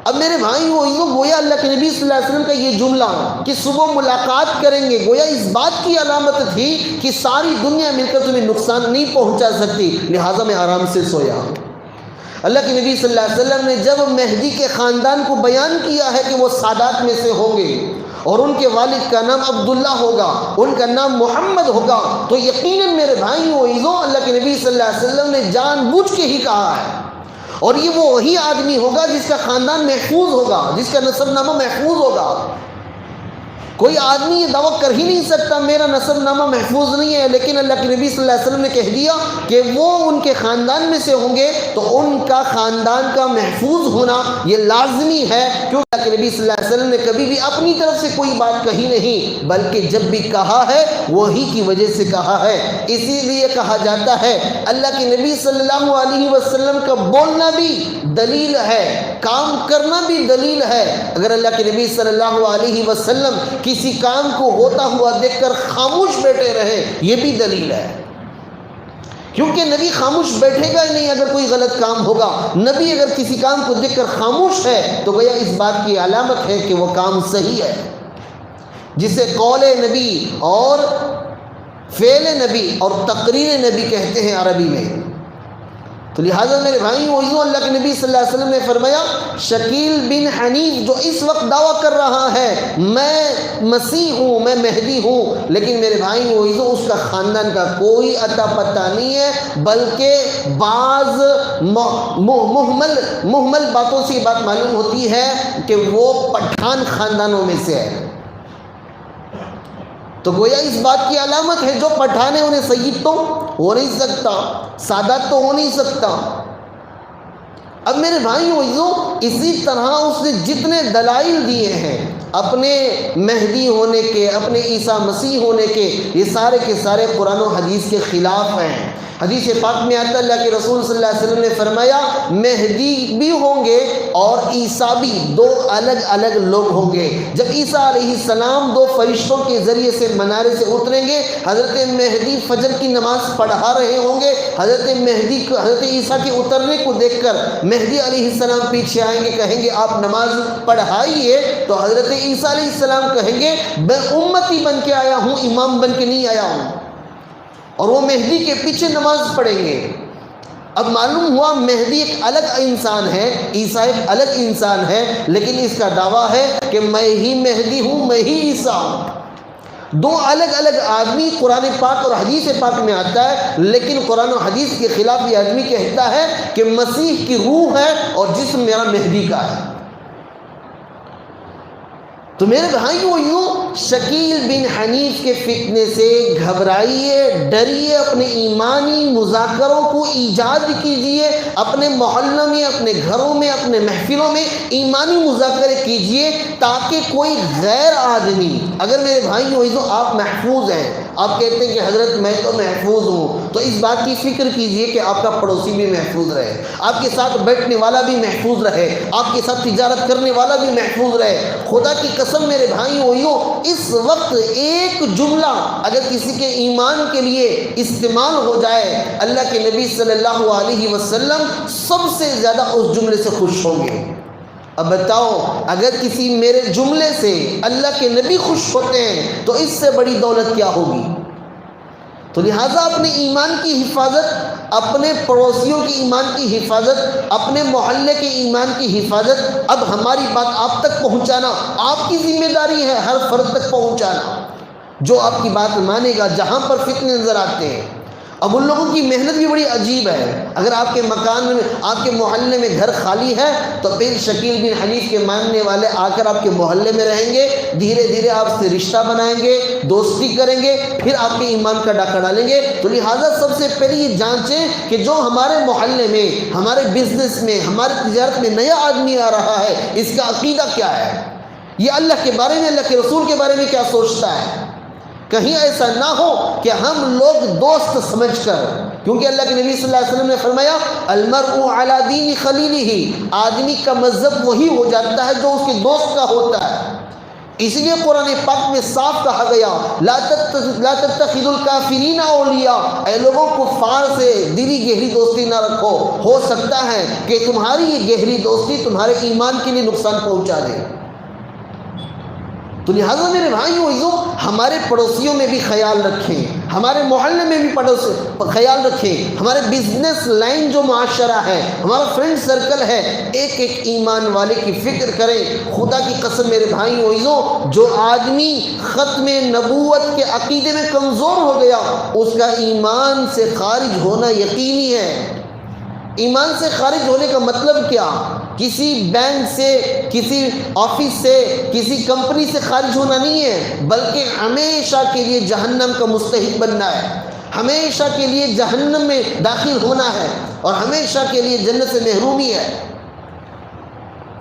اب میرے بھائی گویا اللہ کے نبی صلی اللہ علیہ وسلم کا یہ جملہ کہ صبح ملاقات کریں گے گویا اس بات کی علامت تھی کہ ساری دنیا مل کر تمہیں نقصان نہیں پہنچا سکتی, لہٰذا میں آرام سے سویا. اللہ کے نبی صلی اللہ علیہ وسلم نے جب مہدی کے خاندان کو بیان کیا ہے کہ وہ سادات میں سے ہوں گے اور ان کے والد کا نام عبداللہ ہوگا, ان کا نام محمد ہوگا, تو یقیناً میرے بھائی اللہ کے نبی صلی اللہ علیہ وسلم نے جان بوجھ کے ہی کہا ہے, اور یہ وہ وہی آدمی ہوگا جس کا خاندان محفوظ ہوگا, جس کا نسب نامہ محفوظ ہوگا. کوئی آدمی یہ دعویٰ کر ہی نہیں سکتا میرا نسب نامہ محفوظ نہیں ہے, لیکن اللہ کے نبی صلی اللہ علیہ وسلم نے کہہ دیا کہ وہ ان کے خاندان میں سے ہوں گے تو ان کا خاندان کا محفوظ ہونا یہ لازمی ہے, کیونکہ اللہ کے نبی صلی اللہ علیہ وسلم نے کبھی بھی اپنی طرف سے کوئی بات کہی نہیں, بلکہ جب بھی کہا ہے وہی کی وجہ سے کہا ہے. اسی لیے کہا جاتا ہے اللہ کے نبی صلی اللہ علیہ وسلم کا بولنا بھی دلیل ہے, کام کرنا بھی دلیل ہے. اگر اللہ کے نبی صلی اللہ علیہ وسلم کسی کام کو ہوتا ہوا دیکھ کر خاموش بیٹھے رہے یہ بھی دلیل ہے, کیونکہ نبی خاموش بیٹھے گا ہی نہیں اگر کوئی غلط کام ہوگا. نبی اگر کسی کام کو دیکھ کر خاموش ہے تو گویا اس بات کی علامت ہے کہ وہ کام صحیح ہے, جسے قول نبی اور فعل نبی اور تقریر نبی کہتے ہیں عربی میں. تو لہٰذا میرے بھائی اللہ کے نبی صلی اللہ علیہ وسلم نے فرمایا شکیل بن حنیف جو اس وقت دعویٰ کر رہا ہے میں مسیح ہوں, میں مہدی ہوں, لیکن میرے بھائی اس کا خاندان کا کوئی اتا پتہ نہیں ہے, بلکہ بعض محمل باتوں سے یہ بات معلوم ہوتی ہے کہ وہ پٹھان خاندانوں میں سے ہے. تو گویا اس بات کی علامت ہے جو پٹھان ہے انہیں سید تو ہو نہیں سکتا, سادات تو ہو نہیں سکتا. اب میرے بھائیو، اسی طرح اس نے جتنے دلائل دیے ہیں اپنے مہدی ہونے کے، اپنے عیسیٰ مسیح ہونے کے، یہ سارے کے سارے قرآن و حدیث کے خلاف ہیں۔ حدیث پاک میں آتا ہے اللہ کے رسول صلی اللہ علیہ وسلم نے فرمایا مہدی بھی ہوں گے اور عیسیٰ بھی، دو الگ الگ لوگ ہوں گے۔ جب عیسیٰ علیہ السلام دو فرشتوں کے ذریعے سے منارے سے اتریں گے، حضرت مہدی فجر کی نماز پڑھا رہے ہوں گے، حضرت عیسیٰ کے اترنے کو دیکھ کر مہدی علیہ السلام پیچھے آئیں گے، کہیں گے آپ نماز پڑھائیے، تو حضرت عیسیٰ علیہ السلام کہیں گے میں امتی بن کے آیا ہوں، امام بن کے نہیں آیا ہوں، اور وہ مہدی کے پیچھے نماز پڑھیں گے۔ اب معلوم ہوا مہدی ایک الگ انسان ہے، عیسیٰ ایک الگ انسان ہے، لیکن اس کا دعویٰ ہے کہ میں ہی مہدی ہوں، میں ہی عیسیٰ ہوں۔ دو الگ الگ آدمی، قرآن پاک اور حدیث پاک میں آتا ہے، لیکن قرآن و حدیث کے خلاف یہ آدمی کہتا ہے کہ مسیح کی روح ہے اور جسم میرا مہدی کا ہے۔ تو میرے بھائیو، شکیل بن حنیف کے فتنے سے گھبرائیے، ڈریے، اپنے ایمانی مذاکروں کو ایجاد کیجئے، اپنے محلوں میں، اپنے گھروں میں، اپنے محفلوں میں ایمانی مذاکرے کیجئے، تاکہ کوئی غیر آدمی، اگر میرے بھائیو آپ محفوظ ہیں، آپ کہتے ہیں کہ حضرت میں تو محفوظ ہوں، تو اس بات کی فکر کیجئے کہ آپ کا پڑوسی بھی محفوظ رہے، آپ کے ساتھ بیٹھنے والا بھی محفوظ رہے، آپ کے ساتھ تجارت کرنے والا بھی محفوظ رہے۔ خدا کی قسم میرے بھائیو، اس وقت ایک جملہ اگر کسی کے ایمان کے لیے استعمال ہو جائے، اللہ کے نبی صلی اللہ علیہ وسلم سب سے زیادہ اس جملے سے خوش ہوں گے۔ اب بتاؤ، اگر کسی میرے جملے سے اللہ کے نبی خوش ہوتے ہیں تو اس سے بڑی دولت کیا ہوگی؟ تو لہٰذا اپنے ایمان کی حفاظت، اپنے پڑوسیوں کی ایمان کی حفاظت، اپنے محلے کے ایمان کی حفاظت، اب ہماری بات آپ تک پہنچانا آپ کی ذمہ داری ہے، ہر فرد تک پہنچانا، جو آپ کی بات مانے گا۔ جہاں پر فتنے نظر آتے ہیں، اب ان لوگوں کی محنت بھی بڑی عجیب ہے۔ اگر آپ کے مکان میں، آپ کے محلے میں گھر خالی ہے تو پھر شکیل بن حنیف کے ماننے والے آ کر آپ کے محلے میں رہیں گے، دھیرے دھیرے آپ سے رشتہ بنائیں گے، دوستی کریں گے، پھر آپ کے ایمان کا ڈاکہ ڈالیں گے۔ تو لہٰذا سب سے پہلے یہ جانچیں کہ جو ہمارے محلے میں، ہمارے بزنس میں، ہماری تجارت میں نیا آدمی آ رہا ہے، اس کا عقیدہ کیا ہے، یہ اللہ کے بارے میں، اللہ کے رسول کے بارے میں کیا سوچتا ہے۔ کہیں ایسا نہ ہو کہ ہم لوگ دوست سمجھ کر، کیونکہ اللہ کے نبی صلی اللہ علیہ وسلم نے فرمایا المرء علی دین خلیلہ، آدمی کا مذہب وہی ہو جاتا ہے جو اس کے دوست کا ہوتا ہے۔ اس لیے قرآن پاک میں صاف کہا گیا لا تتخذوا الکافرین اولیاء، اے لوگوں کفار سے دلی گہری دوستی نہ رکھو، ہو سکتا ہے کہ تمہاری یہ گہری دوستی تمہارے ایمان کے لیے نقصان پہنچا دے۔ تو لہٰذا میرے بھائیو، ہمارے پڑوسیوں میں بھی خیال رکھیں، ہمارے محلے میں بھی خیال رکھیں، ہمارے بزنس لائن جو معاشرہ ہے، ہمارا فرینڈ سرکل ہے، ایک ایک ایمان والے کی فکر کریں۔ خدا کی قسم میرے بھائیو، جو آدمی ختم نبوت کے عقیدے میں کمزور ہو گیا، اس کا ایمان سے خارج ہونا یقینی ہے۔ ایمان سے خارج ہونے کا مطلب کیا؟ کسی بینک سے، کسی آفس سے، کسی کمپنی سے خارج ہونا نہیں ہے، بلکہ ہمیشہ کے لیے جہنم کا مستحق بننا ہے، ہمیشہ کے لیے جہنم میں داخل ہونا ہے، اور ہمیشہ کے لیے جنت سے محرومی ہے۔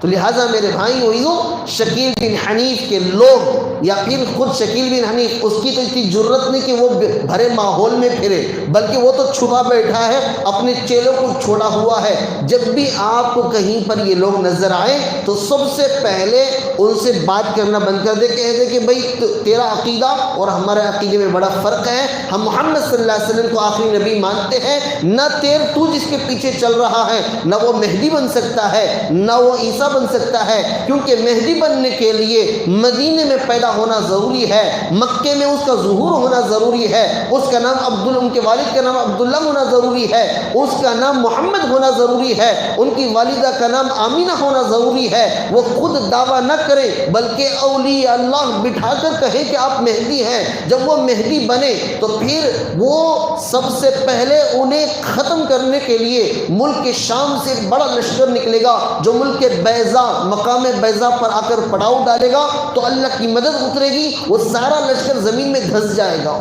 تو لہٰذا میرے بھائیو، شکیل بن حنیف کے لوگ، یا پھر خود شکیل بن حنیف، اس کی تو اتنی جرت نہیں کہ وہ بھرے ماحول میں پھرے، بلکہ وہ تو چھپا بیٹھا ہے، اپنے چیلوں کو چھوڑا ہوا ہے۔ جب بھی آپ کو کہیں پر یہ لوگ نظر آئیں تو سب سے پہلے ان سے بات کرنا بند کر دے، کہہ دے کہ بھائی تیرا عقیدہ اور ہمارے عقیدے میں بڑا فرق ہے، ہم محمد صلی اللہ علیہ وسلم کو آخری نبی مانتے ہیں، نہ تو جس کے پیچھے چل رہا ہے، نہ وہ مہدی بن سکتا ہے، نہ وہ عیسیٰ بن سکتا ہے، کیونکہ مہدی بننے کے لیے مدینے میں پیدا ہونا ضروری ہے، مکے میں اس کا ظہور ہونا ضروری ہے، اس کا نام ان کے والد کا نام عبداللہ ہونا ضروری ہے، اس کا نام محمد ہونا ضروری ہے، ان کی والدہ کا نام آمینہ ہونا ضروری ہے۔ وہ خود دعویٰ نہ کرے بلکہ اولیاء اللہ بٹھا کر کہے کہ آپ مہدی ہیں۔ جب وہ مہدی بنے تو پھر وہ سب سے پہلے انہیں ختم کرنے کے لیے ملک کے شام سے بڑا لشکر نکلے گا، جو ملک کے بیضا، مقام بیضا پر آ کر پڑاؤ ڈالے گا، تو اللہ کی مدد اترے گی، وہ سارا لشکر زمین میں دھس جائے گا۔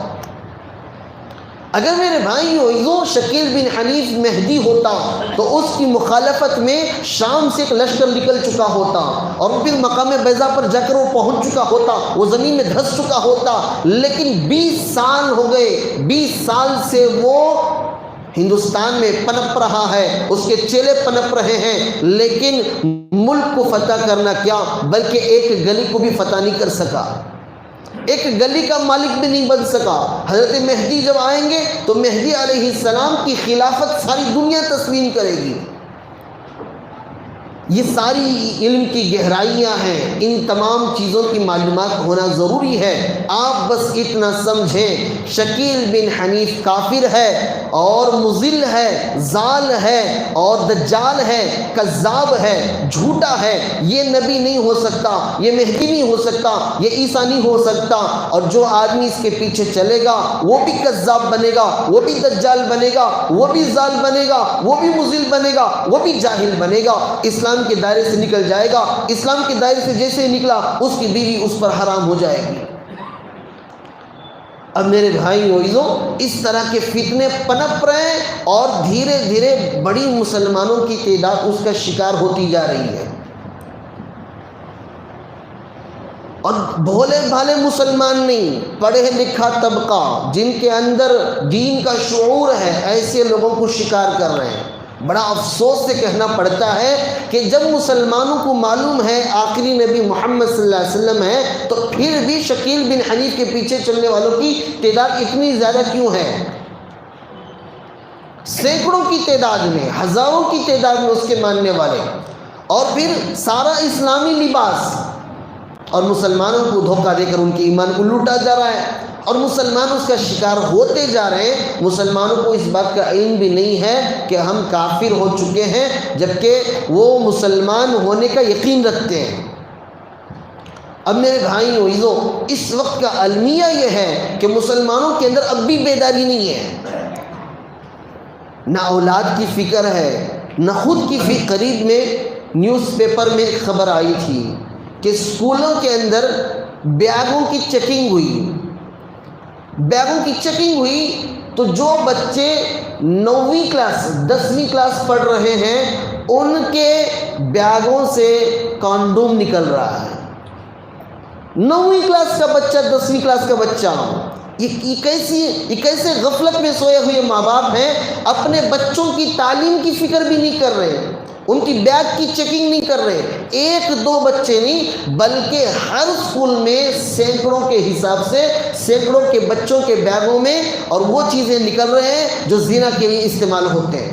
اگر میرے بھائیوں شکیل بن حنیف مہدی ہوتا تو اس کی مخالفت میں شام سے ایک لشکر نکل چکا ہوتا اور پھر مقام بیضا پر جا کر وہ پہنچ چکا ہوتا، وہ زمین میں دھس چکا ہوتا، لیکن 20 سال ہو گئے، 20 سال سے وہ ہندوستان میں پنپ رہا ہے، اس کے چیلے پنپ رہے ہیں، لیکن ملک کو فتح کرنا کیا بلکہ ایک گلی کو بھی فتح نہیں کر سکا، ایک گلی کا مالک بھی نہیں بن سکا۔ حضرت مہدی جب آئیں گے تو مہدی علیہ السلام کی خلافت ساری دنیا تسلیم کرے گی۔ یہ ساری علم کی گہرائیاں ہیں، ان تمام چیزوں کی معلومات ہونا ضروری ہے۔ آپ بس اتنا سمجھیں شکیل بن حنیف کافر ہے اور مضل ہے، ضال ہے اور دجال ہے، کذاب ہے، جھوٹا ہے، یہ نبی نہیں ہو سکتا، یہ مہدی نہیں ہو سکتا، یہ عیسیٰ نہیں ہو سکتا، اور جو آدمی اس کے پیچھے چلے گا وہ بھی کذاب بنے گا، وہ بھی دجال بنے گا، وہ بھی ضال بنے گا، وہ بھی مضل بنے گا، وہ بھی جاہل بنے گا، اسلام کے دائرے سے نکل جائے گا۔ اسلام کے دائرے سے جیسے نکلا اس کی بیوی اس پر حرام ہو جائے گی۔ اب میرے بھائیوں اس طرح کے فتنے پنپ رہے ہیں اور دھیرے دھیرے بڑی مسلمانوں کی تعداد اس کا شکار ہوتی جا رہی ہے، اور بھولے بھالے مسلمان نہیں، پڑھے لکھا طبقہ جن کے اندر دین کا شعور ہے، ایسے لوگوں کو شکار کر رہے ہیں۔ بڑا افسوس سے کہنا پڑتا ہے کہ جب مسلمانوں کو معلوم ہے آخری نبی محمد صلی اللہ علیہ وسلم ہے تو پھر بھی شکیل بن حنیف کے پیچھے چلنے والوں کی تعداد اتنی زیادہ کیوں ہے؟ سینکڑوں کی تعداد میں، ہزاروں کی تعداد میں اس کے ماننے والے، اور پھر سارا اسلامی لباس، اور مسلمانوں کو دھوکہ دے کر ان کے ایمان کو لوٹا جا رہا ہے، اور مسلمان اس کا شکار ہوتے جا رہے ہیں۔ مسلمانوں کو اس بات کا علم بھی نہیں ہے کہ ہم کافر ہو چکے ہیں، جبکہ وہ مسلمان ہونے کا یقین رکھتے ہیں۔ اب میرے بھائیوں اس وقت کا المیہ یہ ہے کہ مسلمانوں کے اندر اب بھی بیداری نہیں ہے، نہ اولاد کی فکر ہے، نہ خود کی فکر۔ قریب میں نیوز پیپر میں ایک خبر آئی تھی کہ اسکولوں کے اندر بیگوں کی چیکنگ ہوئی تو جو بچے 9ویں کلاس 10ویں کلاس پڑھ رہے ہیں ان کے بیگوں سے کانڈوم نکل رہا ہے۔ 9ویں کلاس کا بچہ، 10ویں کلاس کا بچہ، یہ کیسے غفلت میں سوئے ہوئے ماں باپ ہیں، اپنے بچوں کی تعلیم کی فکر بھی نہیں کر رہے، ان کی بیگ کی چیکنگ نہیں کر رہے۔ 1-2 بچے نہیں بلکہ ہر اسکول میں سینکڑوں کے حساب سے سینکڑوں کے بچوں کے بیگوں میں اور وہ چیزیں نکل رہے ہیں جو زنا کے لیے استعمال ہوتے ہیں۔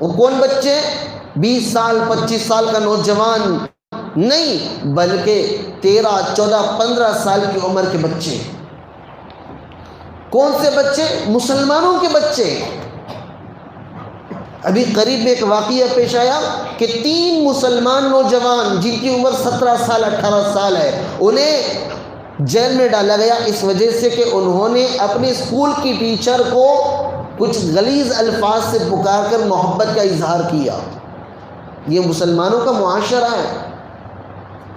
وہ کون بچے؟ 20 سال 25 سال کا نوجوان نہیں، بلکہ 13 14 15 سال کی عمر کے بچے۔ کون سے بچے؟ مسلمانوں کے بچے۔ ابھی قریب میں ایک واقعہ پیش آیا کہ 3 مسلمان نوجوان جن کی عمر 17 سال 18 سال ہے، انہیں جیل میں ڈالا گیا اس وجہ سے کہ انہوں نے اپنے اسکول کی ٹیچر کو کچھ غلیظ الفاظ سے پکار کر محبت کا اظہار کیا۔ یہ مسلمانوں کا معاشرہ ہے۔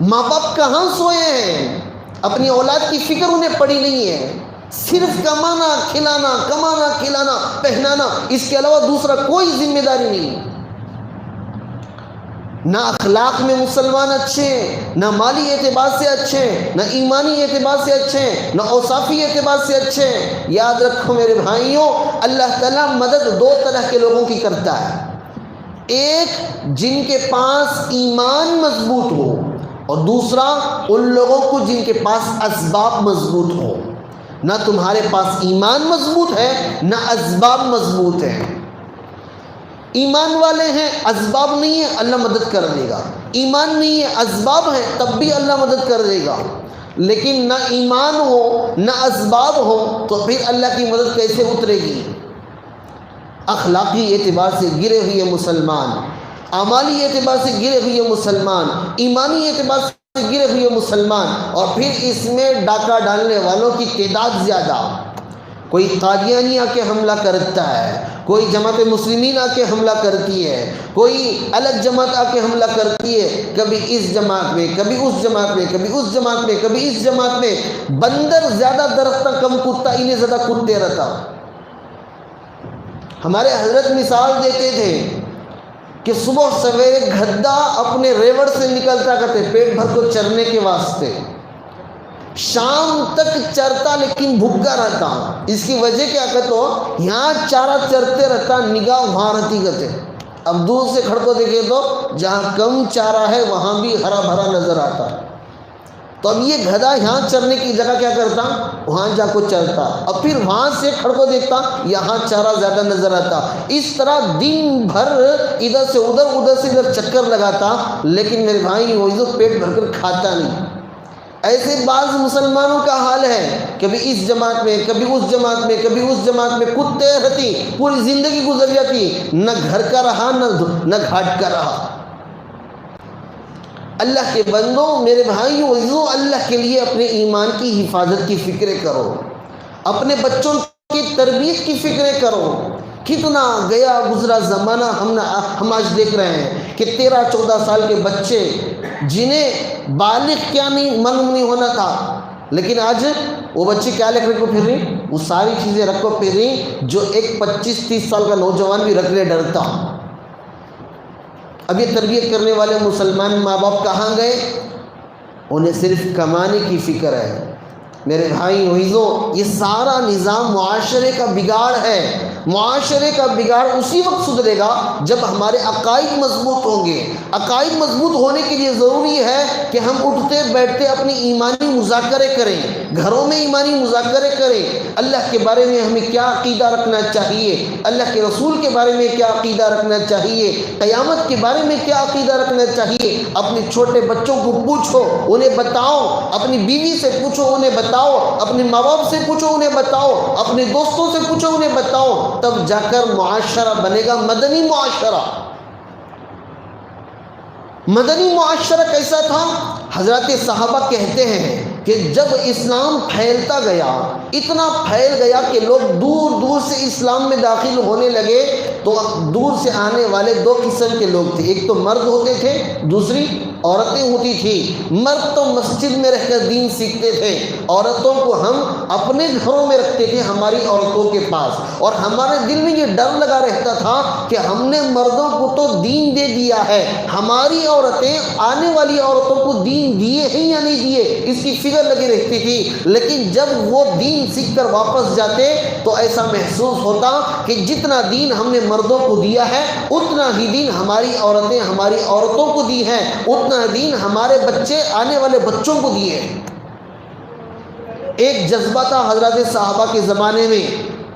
ماں باپ کہاں سوئے ہیں؟ اپنی اولاد کی فکر انہیں پڑی نہیں ہے، صرف کمانا کھلانا پہنانا، اس کے علاوہ دوسرا کوئی ذمہ داری نہیں۔ نہ اخلاق میں مسلمان اچھے ہیں، نہ مالی اعتبار سے اچھے ہیں، نہ ایمانی اعتبار سے اچھے ہیں، نہ اوصافی اعتبار سے اچھے ہیں۔ یاد رکھو میرے بھائیوں، اللہ تعالیٰ مدد 2 طرح کے لوگوں کی کرتا ہے، ایک جن کے پاس ایمان مضبوط ہو، اور دوسرا ان لوگوں کو جن کے پاس اسباب مضبوط ہو۔ نہ تمہارے پاس ایمان مضبوط ہے نہ اسباب مضبوط ہیں۔ ایمان والے ہیں، اسباب نہیں ہے، اللہ مدد کر دے گا۔ ایمان نہیں ہے، اسباب ہے، تب بھی اللہ مدد کر دے گا۔ لیکن نہ ایمان ہو نہ اسباب ہو تو پھر اللہ کی مدد کیسے اترے گی؟ اخلاقی اعتبار سے گرے ہوئے مسلمان، اعمالی اعتبار سے گرے ہوئے مسلمان، ایمانی اعتبار سے گرے ہوئے مسلمان، اور پھر اس میں ڈاکہ ڈالنے والوں کی تعداد زیادہ۔ کوئی قادیانی آ کے حملہ کرتا ہے، کوئی جماعت مسلمین آ کے حملہ کرتی ہے، کوئی الگ جماعت آ کے حملہ کرتی ہے، کبھی اس جماعت میں، کبھی اس جماعت میں، کبھی اس جماعت میں، کبھی اس جماعت میں۔ بندر زیادہ درختہ کم کتا، انہیں زیادہ کتے رہتا۔ ہمارے حضرت مثال دیتے تھے کہ صبح سویرے گدھا اپنے ریوڑ سے نکلتا کرتے پیٹ بھر کو چرنے کے واسطے، شام تک چرتا لیکن بھوکا رہتا. اس کی وجہ کیا کہتے ہو؟ یہاں چارہ چرتے رہتا، نگاہ وہاں رہتی کہتے. اب دور سے کھڑ کو دیکھے تو جہاں کم چارہ ہے وہاں بھی ہرا بھرا نظر آتا. تو اب یہ گدھا یہاں چرنے کی جگہ کیا کرتا؟ وہاں جا کو چرتا، اور پھر وہاں سے کھڑ کو دیکھتا یہاں چارہ زیادہ نظر آتا. اس طرح دن بھر ادھر سے ادھر چکر لگاتا، لیکن میرے بھائی وہ جو پیٹ بھر کر کھاتا نہیں. ایسے بعض مسلمانوں کا حال ہے، کبھی اس جماعت میں، کبھی اس جماعت میں، کبھی اس جماعت میں کتے رہتی، پوری زندگی گزر جاتی، نہ گھر کا رہا نہ گھاٹ کا رہا. اللہ کے بندوں، میرے بھائیو عزیزو، اللہ کے لیے اپنے ایمان کی حفاظت کی فکریں کرو، اپنے بچوں کی تربیت کی فکریں کرو. کتنا گیا گزرا زمانہ ہم آج دیکھ رہے ہیں کہ 13-14 سال کے بچے جنہیں بالغ کیا نہیں معلوم نہیں ہونا تھا، لیکن آج وہ بچے کیا رکھ کو پھر رہی؟ وہ ساری چیزیں رکھ کو پھر رہی جو ایک 25-30 سال کا نوجوان بھی رکھنے ڈرتا. اب یہ تربیت کرنے والے مسلمان ماں باپ کہاں گئے؟ انہیں صرف کمانے کی فکر ہے. میرے بھائی عزیزو، یہ سارا نظام معاشرے کا بگاڑ ہے. معاشرے کا بگاڑ اسی وقت سدھرے گا جب ہمارے عقائد مضبوط ہوں گے. عقائد مضبوط ہونے کے لیے ضروری ہے کہ ہم اٹھتے بیٹھتے اپنی ایمانی مذاکرے کریں، گھروں میں ایمانی مذاکرے کریں. اللہ کے بارے میں ہمیں کیا عقیدہ رکھنا چاہیے، اللہ کے رسول کے بارے میں کیا عقیدہ رکھنا چاہیے، قیامت کے بارے میں کیا عقیدہ رکھنا چاہیے. اپنے چھوٹے بچوں کو پوچھو، انہیں بتاؤ. اپنی بیوی سے پوچھو، انہیں بتاؤ. اپنے ماں باپ سے پوچھو، انہیں بتاؤ. اپنے دوستوں سے پوچھو، انہیں بتاؤ. تب جا کر معاشرہ بنے گا مدنی معاشرہ. مدنی معاشرہ کیسا تھا؟ حضرات صحابہ کہتے ہیں کہ جب اسلام پھیلتا گیا، اتنا پھیل گیا کہ لوگ دور دور سے اسلام میں داخل ہونے لگے، تو دور سے آنے والے دو قسم کے لوگ تھے. ایک تو مرد ہوتے تھے، دوسری عورتیں ہوتی تھی. مرد تو مسجد میں رہ کر دین سیکھتے تھے، عورتوں کو ہم اپنے گھروں میں رکھتے تھے ہماری عورتوں کے پاس. اور ہمارے دل میں یہ ڈر لگا رہتا تھا کہ ہم نے مردوں کو تو دین دے دیا ہے، ہماری عورتیں آنے والی عورتوں کو دین دیے ہیں یا نہیں دیے، اس کی فکر لگی رہتی تھی. لیکن جب وہ دین سیکھ کر واپس جاتے تو ایسا محسوس ہوتا کہ جتنا دین ہم نے مردوں کو دیا ہے اتنا ہی دین ہماری عورتیں ہماری عورتوں کو دی ہیں، اتنا دین ہمارے بچے آنے والے بچوں کو دیے. ایک جذبہ تھا حضرات صحابہ کے زمانے میں.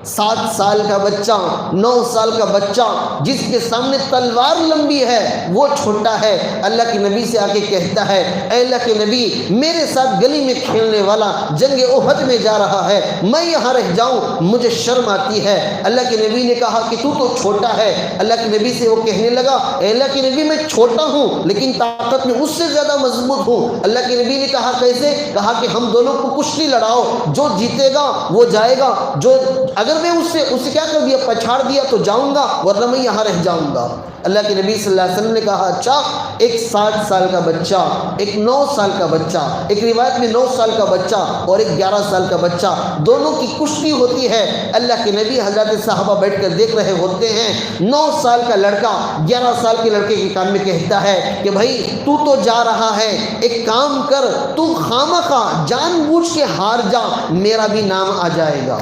7 سال کا بچہ، 9 سال کا بچہ جس کے سامنے تلوار لمبی ہے وہ چھوٹا ہے. اللہ کے نبی سے آ کے کہتا ہے، اے اللہ کے نبی، میرے ساتھ گلی میں کھیلنے والا جنگ احد میں جا رہا ہے، میں یہاں رہ جاؤں، مجھے شرم آتی ہے. اللہ کے نبی نے کہا کہ تو چھوٹا ہے. اللہ کے نبی سے وہ کہنے لگا، اے اللہ کے نبی، میں چھوٹا ہوں لیکن طاقت میں اس سے زیادہ مضبوط ہوں. اللہ کے نبی نے کہا کیسے؟ کہا کہ ہم دونوں کو کشتی لڑاؤ، جو جیتے گا وہ جائے گا، جو اگر میں اسے کیا کر دیا، پچھاڑ دیا تو جاؤں گا، ورنہ میں یہاں رہ جاؤں گا. اللہ کے نبی صلی اللہ علیہ وسلم نے کہا اچھا، ایک 60 سال کا بچہ، ایک 9 سال کا بچہ، ایک روایت میں 9 سال کا بچہ اور ایک 11 سال کا بچہ، دونوں کی کشتی ہوتی ہے. اللہ کے نبی حضرات صحابہ بیٹھ کر دیکھ رہے ہوتے ہیں. 9 سال کا لڑکا 11 سال کے لڑکے کے کان میں کہتا ہے کہ بھائی تو جا رہا ہے، ایک کام کر، تو خامخواہ جان بوجھ کے ہار جا، میرا بھی نام آ جائے گا.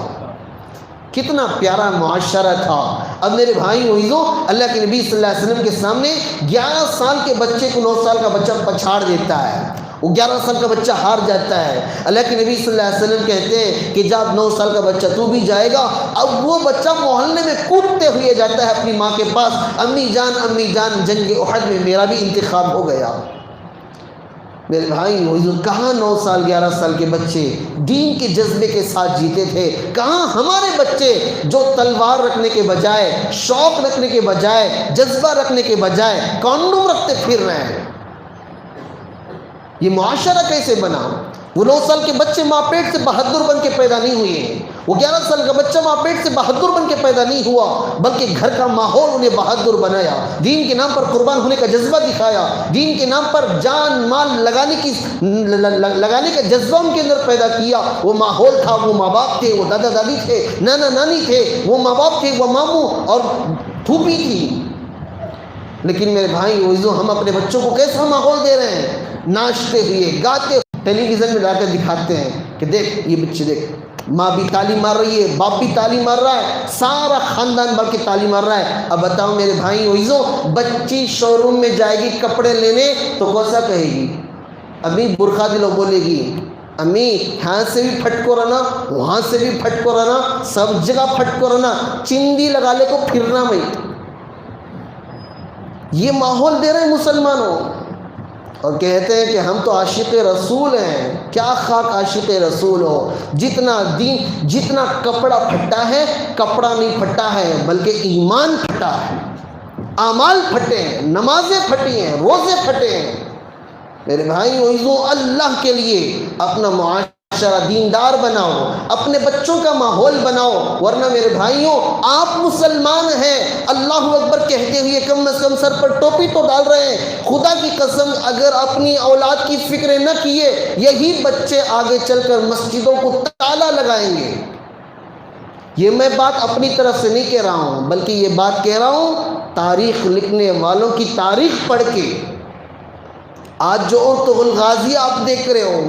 کتنا پیارا معاشرہ تھا. اب میرے بھائی عزیزو، اللہ کے نبی صلی اللہ علیہ وسلم کے سامنے 11 سال کے بچے کو 9 سال کا بچہ پچھاڑ دیتا ہے، وہ 11 سال کا بچہ ہار جاتا ہے. اللہ کے نبی صلی اللہ علیہ وسلم کہتے ہیں کہ جب 9 سال کا بچہ تو بھی جائے گا. اب وہ بچہ محلے میں کودتے ہوئے جاتا ہے اپنی ماں کے پاس، امی جان جنگ احد میں میرا بھی انتخاب ہو گیا. میرے بھائی کہاں 9 سال 11 سال کے بچے دین کے جذبے کے ساتھ جیتے تھے؟ کہاں ہمارے بچے جو تلوار رکھنے کے بجائے، شوق رکھنے کے بجائے، جذبہ رکھنے کے بجائے کانڈوم رکھتے پھر رہے ہیں؟ یہ معاشرہ کیسے بنا؟ وہ 9 سال کے بچے ماں پیٹ سے بہادر بن کے پیدا نہیں ہوئے ہیں، وہ 11 سال کا بچہ ماں پیٹ سے بہادر بن کے پیدا نہیں ہوا، بلکہ گھر کا ماحول انہیں بہادر بنایا، دین کے نام پر قربان ہونے کا جذبہ دکھایا، دین کے نام پر جان مال لگانے کا جذبہ ان کے اندر پیدا کیا۔ وہ ماحول تھا، وہ ماں باپ تھے، وہ دادا دادی تھے، نانا نانی تھے، وہ ماں باپ تھے، وہ ماموں اور پھوپھی تھی۔ لیکن میرے بھائی عزیزو، ہم اپنے بچوں کو کیسا ماحول دے رہے ہیں؟ ناچتے ہوئے، گاتے، ٹیلی ویژن میں لا کر دکھاتے ہیں کہ دیکھ یہ بچے، دیکھ ماں بھی تعلیم مار رہی ہے، باپ بھی تعلیم مار رہا ہے، سارا خاندان بڑھ کے تعلیم مار رہا ہے۔ اب بتاؤ میرے بھائی عزیزو، بچی شو روم میں جائے گی کپڑے لینے تو کیسا کہے گی؟ امی برقع دلو، بولے گی امی یہاں سے بھی پھٹکو رہنا، وہاں سے بھی پھٹکو رہنا، سب جگہ پھٹکو رہنا، چندی لگا لے کو پھرنا میں۔ یہ ماحول دے رہے ہیں مسلمانوں، اور کہتے ہیں کہ ہم تو عاشق رسول ہیں۔ کیا خاک عاشق رسول ہو، جتنا کپڑا پھٹا ہے، کپڑا نہیں پھٹا ہے بلکہ ایمان پھٹا ہے، اعمال پھٹے ہیں، نمازیں پھٹی ہیں، روزے پھٹے ہیں۔ میرے بھائی عزیزو، اللہ کے لیے اپنا معاشرہ دیندار بناؤ، اپنے بچوں کا ماحول بناؤ، ورنہ میرے بھائیوں آپ مسلمان ہیں، اللہ اکبر کہتے ہوئے کم از کم سر پر ٹوپی تو ڈال رہے ہیں۔ خدا کی قسم اگر اپنی اولاد کی فکر نہ کیے، یہی بچے آگے چل کر مسجدوں کو تالا لگائیں گے۔ یہ میں بات اپنی طرف سے نہیں کہہ رہا ہوں، بلکہ یہ بات کہہ رہا ہوں تاریخ لکھنے والوں کی تاریخ پڑھ کے۔ آج جو ارطغرل الغازی آپ دیکھ رہے ہو،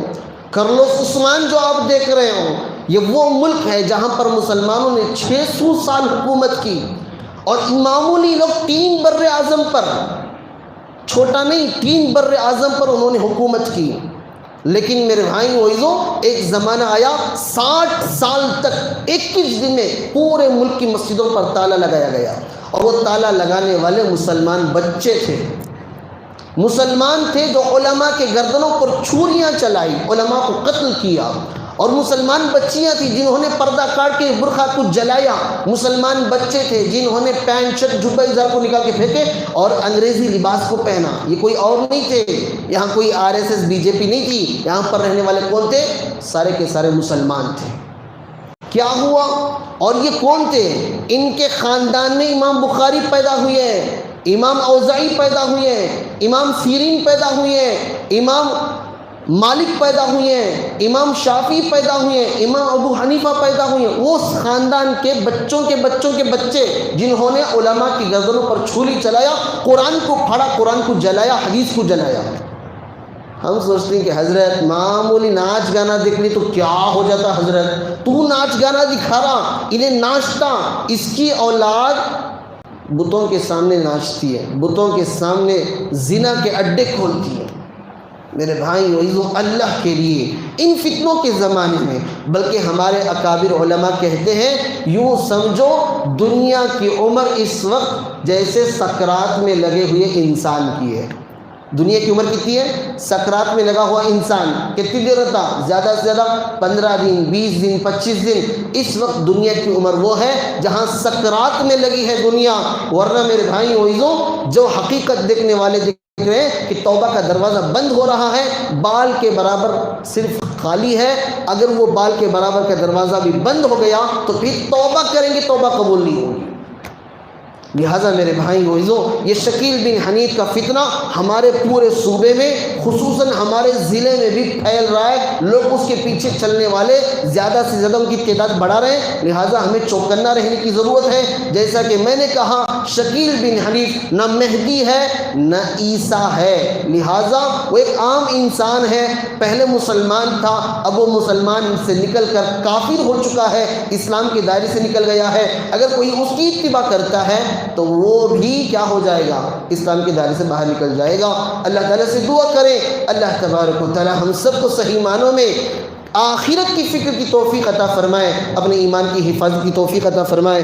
کارلوس عثمان جو آپ دیکھ رہے ہو، یہ وہ ملک ہے جہاں پر مسلمانوں نے 600 سال حکومت کی، اور معمولی لوگ 3 بر اعظم پر، چھوٹا نہیں 3 بر اعظم پر انہوں نے حکومت کی۔ لیکن میرے بھائی عزیزو، ایک زمانہ آیا 60 سال تک 21 دن میں پورے ملک کی مسجدوں پر تالا لگایا گیا، اور وہ تالا لگانے والے مسلمان بچے تھے، مسلمان تھے جو علماء کے گردنوں پر چھریاں چلائی، علماء کو قتل کیا، اور مسلمان بچیاں تھیں جنہوں نے پردہ کاٹ کے برقع کو جلایا، مسلمان بچے تھے جنہوں نے پینٹ شرٹ جبہ ازار کو نکال کے پھینکے اور انگریزی لباس کو پہنا۔ یہ کوئی اور نہیں تھے، یہاں کوئی RSS BJP نہیں تھی، یہاں پر رہنے والے کون تھے؟ سارے کے سارے مسلمان تھے۔ کیا ہوا؟ اور یہ کون تھے؟ ان کے خاندان میں امام بخاری پیدا ہوئے ہیں، امام اوزاعی پیدا ہوئے ہیں، امام سیرین پیدا ہوئے ہیں، امام مالک پیدا ہوئے ہیں، امام شافعی پیدا ہوئے ہیں، امام ابو حنیفہ پیدا ہوئے ہیں۔ وہ اس خاندان کے بچوں کے بچوں کے بچے جنہوں نے علماء کی گردنوں پر چھری چلایا، قرآن کو پھاڑا، قرآن کو جلایا، حدیث کو جلایا۔ ہم سوچتے ہیں کہ حضرت معمولی ناچ گانا دیکھ لی تو کیا ہو جاتا، حضرت تو ناچ گانا دکھا رہا، انہیں ناچتا، اس کی اولاد بتوں کے سامنے ناچتی ہے، بتوں کے سامنے زنا کے اڈے کھولتی ہے۔ میرے بھائی عزیزو، اللہ کے لیے ان فتنوں کے زمانے میں، بلکہ ہمارے اکابر علماء کہتے ہیں یوں سمجھو دنیا کی عمر اس وقت جیسے سکرات میں لگے ہوئے انسان کی ہے۔ دنیا کی عمر کتنی ہے؟ سکرات میں لگا ہوا انسان کتنی دیر رہتا؟ زیادہ سے زیادہ 15 دن، 20 دن، 25 دن۔ اس وقت دنیا کی عمر وہ ہے جہاں سکرات میں لگی ہے دنیا۔ ورنہ میرے بھائی عزیزو، جو حقیقت دیکھنے والے دیکھ رہے ہیں کہ توبہ کا دروازہ بند ہو رہا ہے، بال کے برابر صرف خالی ہے۔ اگر وہ بال کے برابر کا دروازہ بھی بند ہو گیا تو پھر توبہ کریں گے، توبہ قبول نہیں ہوگی۔ لہٰذا میرے بھائی عزیزو، یہ شکیل بن حنیف کا فتنہ ہمارے پورے صوبے میں، خصوصاً ہمارے ضلع میں بھی پھیل رہا ہے۔ لوگ اس کے پیچھے چلنے والے زیادہ سے زیادہ ان کی تعداد بڑھا رہے ہیں، لہٰذا ہمیں چوکنا رہنے کی ضرورت ہے۔ جیسا کہ میں نے کہا، شکیل بن حنیف نہ مہدی ہے نہ عیسیٰ ہے، لہٰذا وہ ایک عام انسان ہے، پہلے مسلمان تھا، اب وہ مسلمان سے نکل کر کافر ہو چکا ہے، اسلام کے دائرے سے نکل گیا ہے۔ اگر کوئی اس کی اتباع کرتا ہے تو وہ بھی کیا ہو جائے گا؟ اسلام کے دائرے سے باہر نکل جائے گا۔ اللہ تعالیٰ سے دعا کریں، اللہ تبارک و تعالیٰ ہم سب کو صحیح معنوں میں آخرت کی فکر کی توفیق عطا فرمائے، اپنے ایمان کی حفاظت کی توفیق عطا فرمائے۔